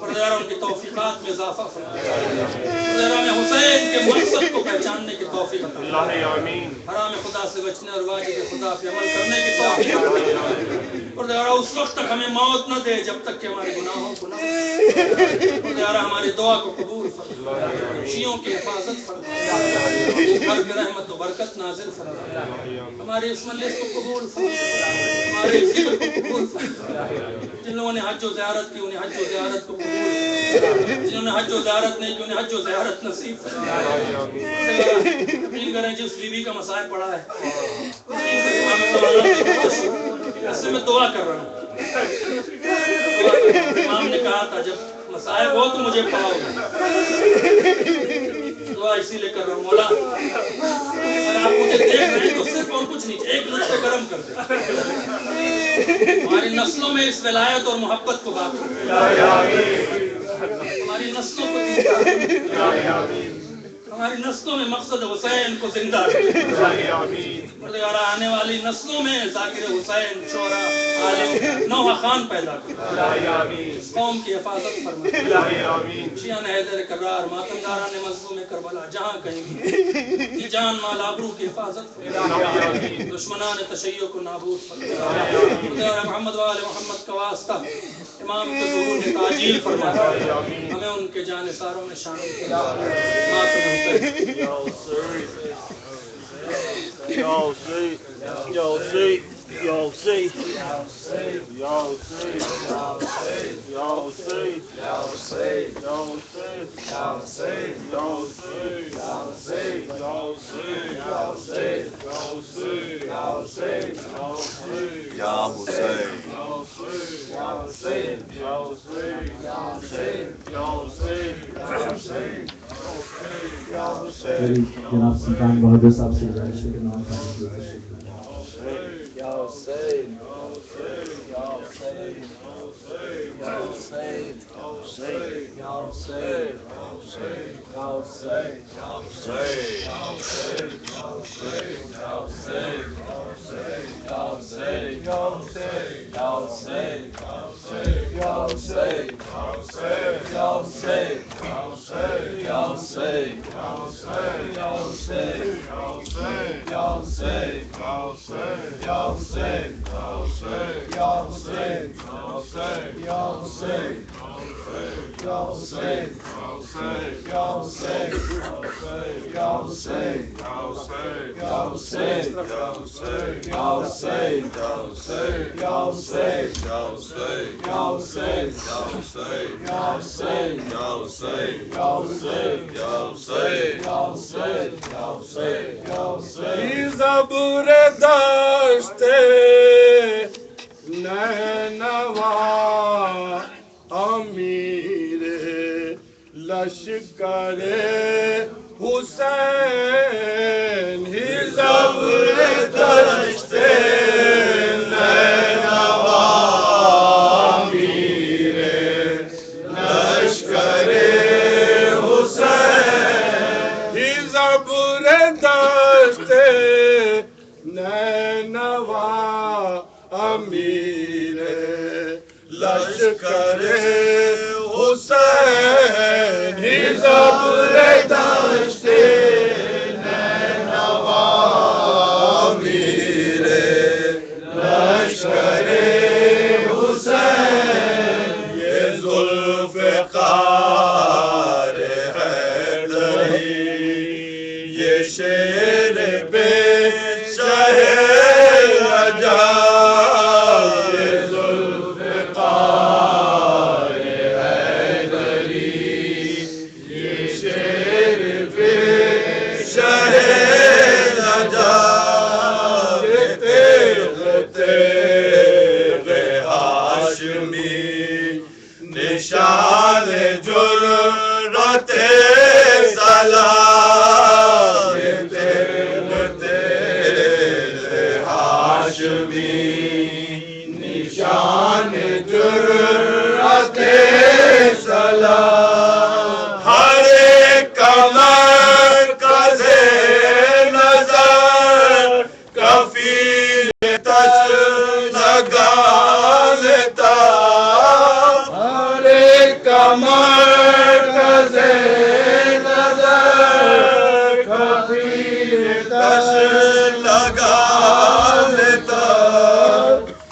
پروردگارہ ان کی توفیقات میں اضافہ فرما، پروردگارہ ہمیں حسین کے مقصد کو پہچاننے کی توفیق عطا فرما، حرام خدا سے بچنے اور واجب خدا پہ عمل کرنے کی توفیق عطا فرما، پروردگارہ اس وقت تک ہمیں موت نہ دے جب تک کہ ہمارے گناہوں کو نہ بخشے، پروردگارہ ہماری دعا کو قبول فرما، شیعوں کی حفاظت فرما، گھر پہ رحمت و برکت نازل فرما، ہمارے اس مجلس کو قبول فرما، ہمارے ذکر کو قبول فرما، جن لوگوں نے حج و زیارت کی انہیں حج و زیارت کو قبول فرما، جنہوں نے حج و زیارت نہیں کی انہیں حج و زیارت نصیب فرما، یقین کریں جس بیوی کا مسائل پڑا ہے اس سے میں دعا کر رہا ہوں، امام نے کہا تھا جب مسائل ہو تو مجھے پڑھاؤ، دعا اسی لے کر رہا ہوں، مولا اگر آپ مجھے دیکھ رہے ہیں تو صرف اور کچھ نہیں، ایک لطف کرم کر دیں، ہماری نسلوں میں اس ولایت اور محبت کو باقی، ہماری نسلوں کو دیتا، ہماری نسلوں میں مقصد حسین کو زندہ رکھے، پروردگارہ آنے والی نسلوں میں ذاکر حسین، شعراء، عالم، نوحہ خان پیدا کر، اس قوم کی حفاظت فرما، شیعان حیدر کرار، ماتمداران مظلوم کربلا جہاں کہیں بھی کی جان مال آبرو کی حفاظت فرما، دشمنان تشیع کو نابود فرما، پروردگارہ محمد و آل محمد کا واسطہ امام کے ظہور میں تعجیل فرما، ہمیں ان کے جانثاروں میں شامل کیا، ماتم حسین جناب سلطان بہادر صاحب سے گزارش ہے کہ نام تعریف زبور داشت نینوا امیر لشکر حسین ہی زبور داشت نینوا امیر لشکر حسین ہی زبور داشت نینوا امیر لشکر حسین ہی زبور داشت نینوا امیر لشکر حسین یہ ذوالفقار حیدری یہ شیر بے شہ عجاب یہ ذوالفقار حیدری یہ شیر بے شہ عجاب تیغ ہاشمی نشان جرأت سلام ہاشمی نشان جرأت سلام ہر کمر کزے نظر کفیل تش لگا لیتا ہر کمر کزے نظر کفیل تش لگا لیتا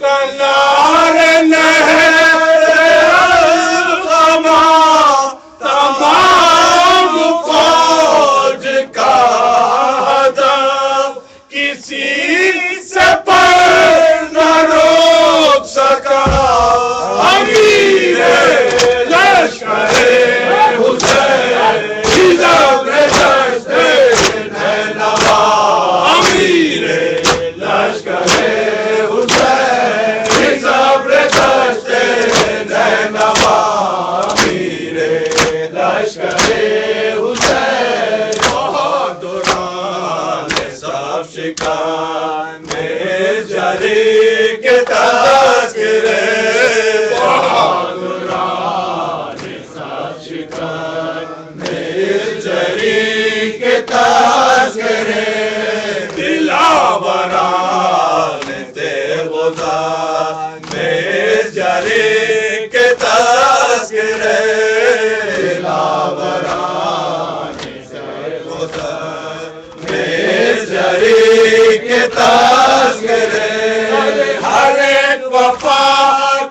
کنار نہر القما تمام فوج کا ہدف کسی سے پر نہ روک سکا امیر لشکر حسین ہی زبر دشت نینوا امیر لشکر حسین ہی زبر دشت نینوا امیر لشکر حسین بہادران سب شکان جری کے تذکرے بہادران سب شکان جری کے تذکرے دلاوران تیغدان جری کے تذکرے دلاوران تیغدان جری کے تذکرے ہر ایک وفا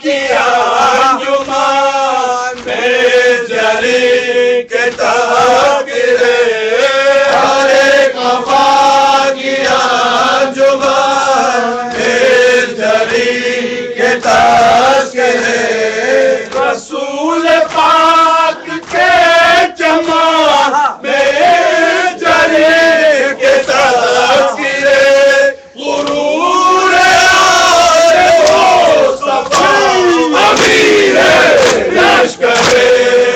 کی انجمن جری کے تذکرے ہر ایک وفا کی انجمن جری کے تذکرے رسول پاک کے جمال میں جری کے تذکرے غرور آل مصطفیٰ امیر لشکر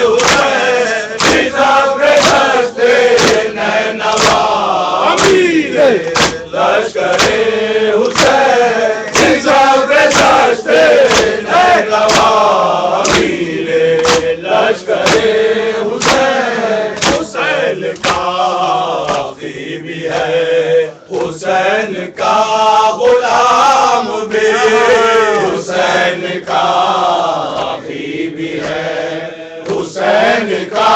حسین ہی زبر دشت نینوا امیر لشکر حسین ہی زبر دشت نینوا امیر لشکر حسین حسین کا بھی ہے حسین کا غلام بھی حسین کا بھی ہے حسین کا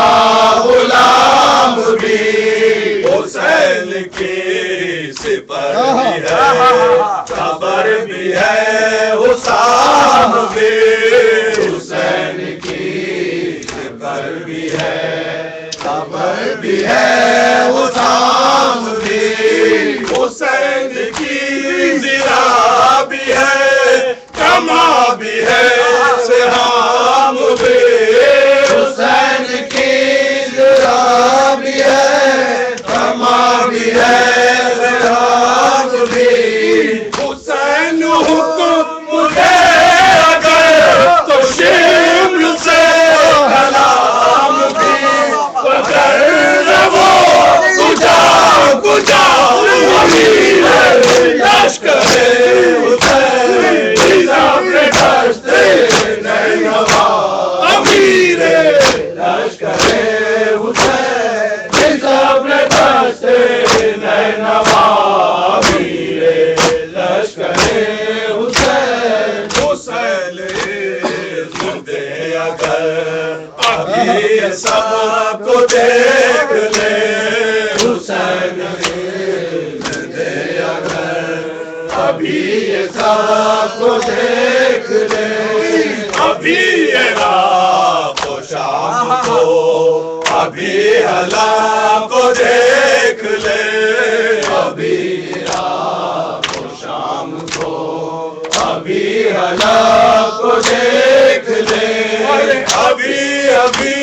غلام بھی حسین کی سپر بھی ہے خبر بھی ہے حسام بھی حسین کی بھی ہے حسام بھی، حسین کی زرا بھی ہے، کما بھی ہے سہام بھی، حسین کی زرا بھی ہے، کما بھی ہے سہام بھی، حسین حکم دے اگر تو شمل سے کلام بھی، اگر وہ کجا کجا امیر لشکر حسین دشتے نینوا، امیر لشکر حسین دشتے نینوا، امیر لشکر حسین، حسین زندے اگر ابھی سب کو دیکھ لے، حسین زندے اگر ابھی سب کو دیکھ لے، ابھی عراق و شام کو، ابھی حلب کو دیکھ لے، ابھی عراق و شام کو، ابھی حلب کو دیکھ لے، ابھی ابھی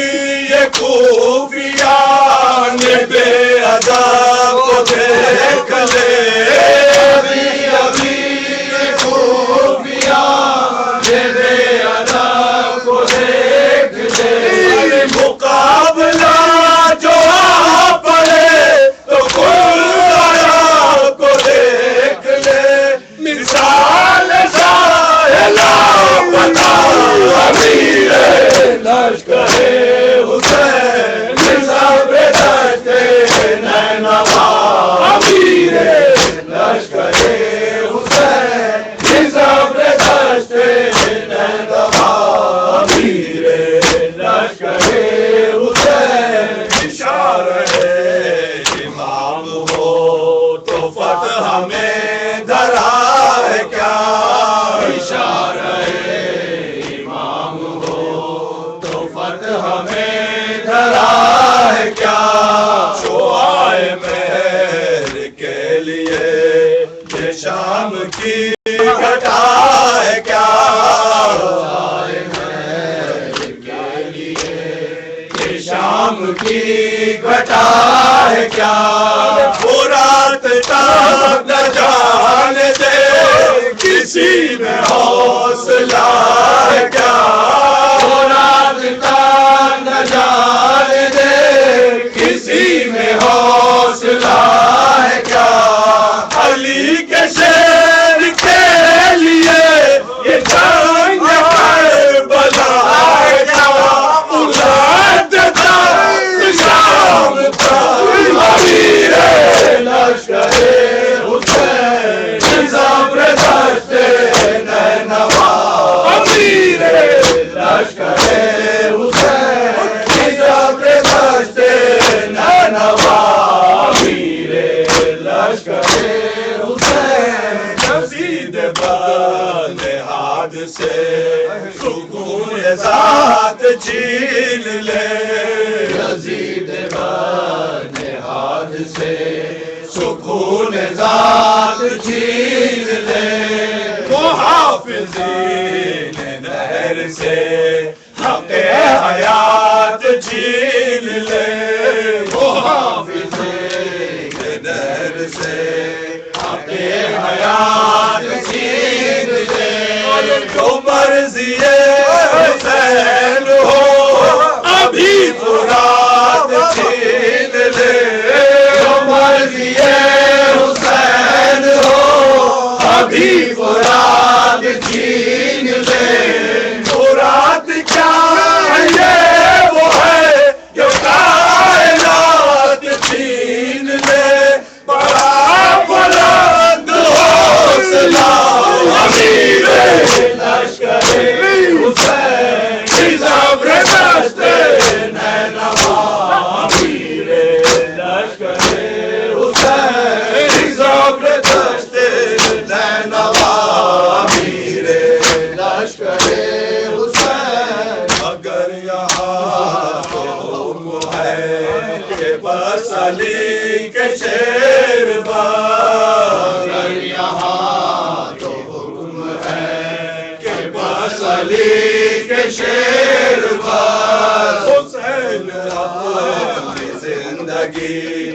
یہ کوفیان بے ادب کو دیکھ لے، ابھی ابھی یہ کوفیان بے ادب کو دیکھ لے، مقابلہ جو آ پڑے تو کل عرب کو دیکھ لے، مثال ساحلہ پتا امیر لشکر حسین صبر دشتے نینوا، امیر لشکر حسین صبر دشتے نینوا، امیر لشکر حسین، اشارہ امام ہو تو فتح میں دھرا ہے کیا، اشارہ امام ہو تو فتح میں دھرا ہے کیا، شعائے مہر کے لیے یہ شام کی گھٹا ہے کیا، شعائے مہر کے لیے یہ شام کی گھٹا ہے کیا، وہ رات تک نہ جانے دے کسی میں حوصلہ ہے کیا، وہ رات تک نہ جانے دے کسی میں حوصلہ ہے کیا، علی کے شیر کے لیے یہ جنگ کربلا ہے کیا، اولاد تک شام تک امیر لشکر حسین صبر دشتے نینوا، امیر لشکر حسین صبر دشتے نینوا، امیر لشکر حسین، یزید بنہاد سے سکون ذات چھین لے، یزید بنہاد سے سکون ذات چھین لے، محافظین نہر سے حق حیات چھین لے، محافظین نہر سے حق حیات چھین لے، جو مرضی حسین ہو ابھی فرات چھین لے، جو مرضی حسین ہو ابھی فرات چھین لے، فرات کیا ہے وہ ہے جو کائنات چھین لے، بڑا بلند حوصلہ امیر لشکر حسین صبر دشتے نینوا، امیر لشکر حسین صبر دشتے نینوا، امیر لشکر حسین، اگر یہاں تو ہے کہ علی کے شیر مگر یہاں تو حکم ہے کہ بس علی کے شیر حسین اپنی زندگی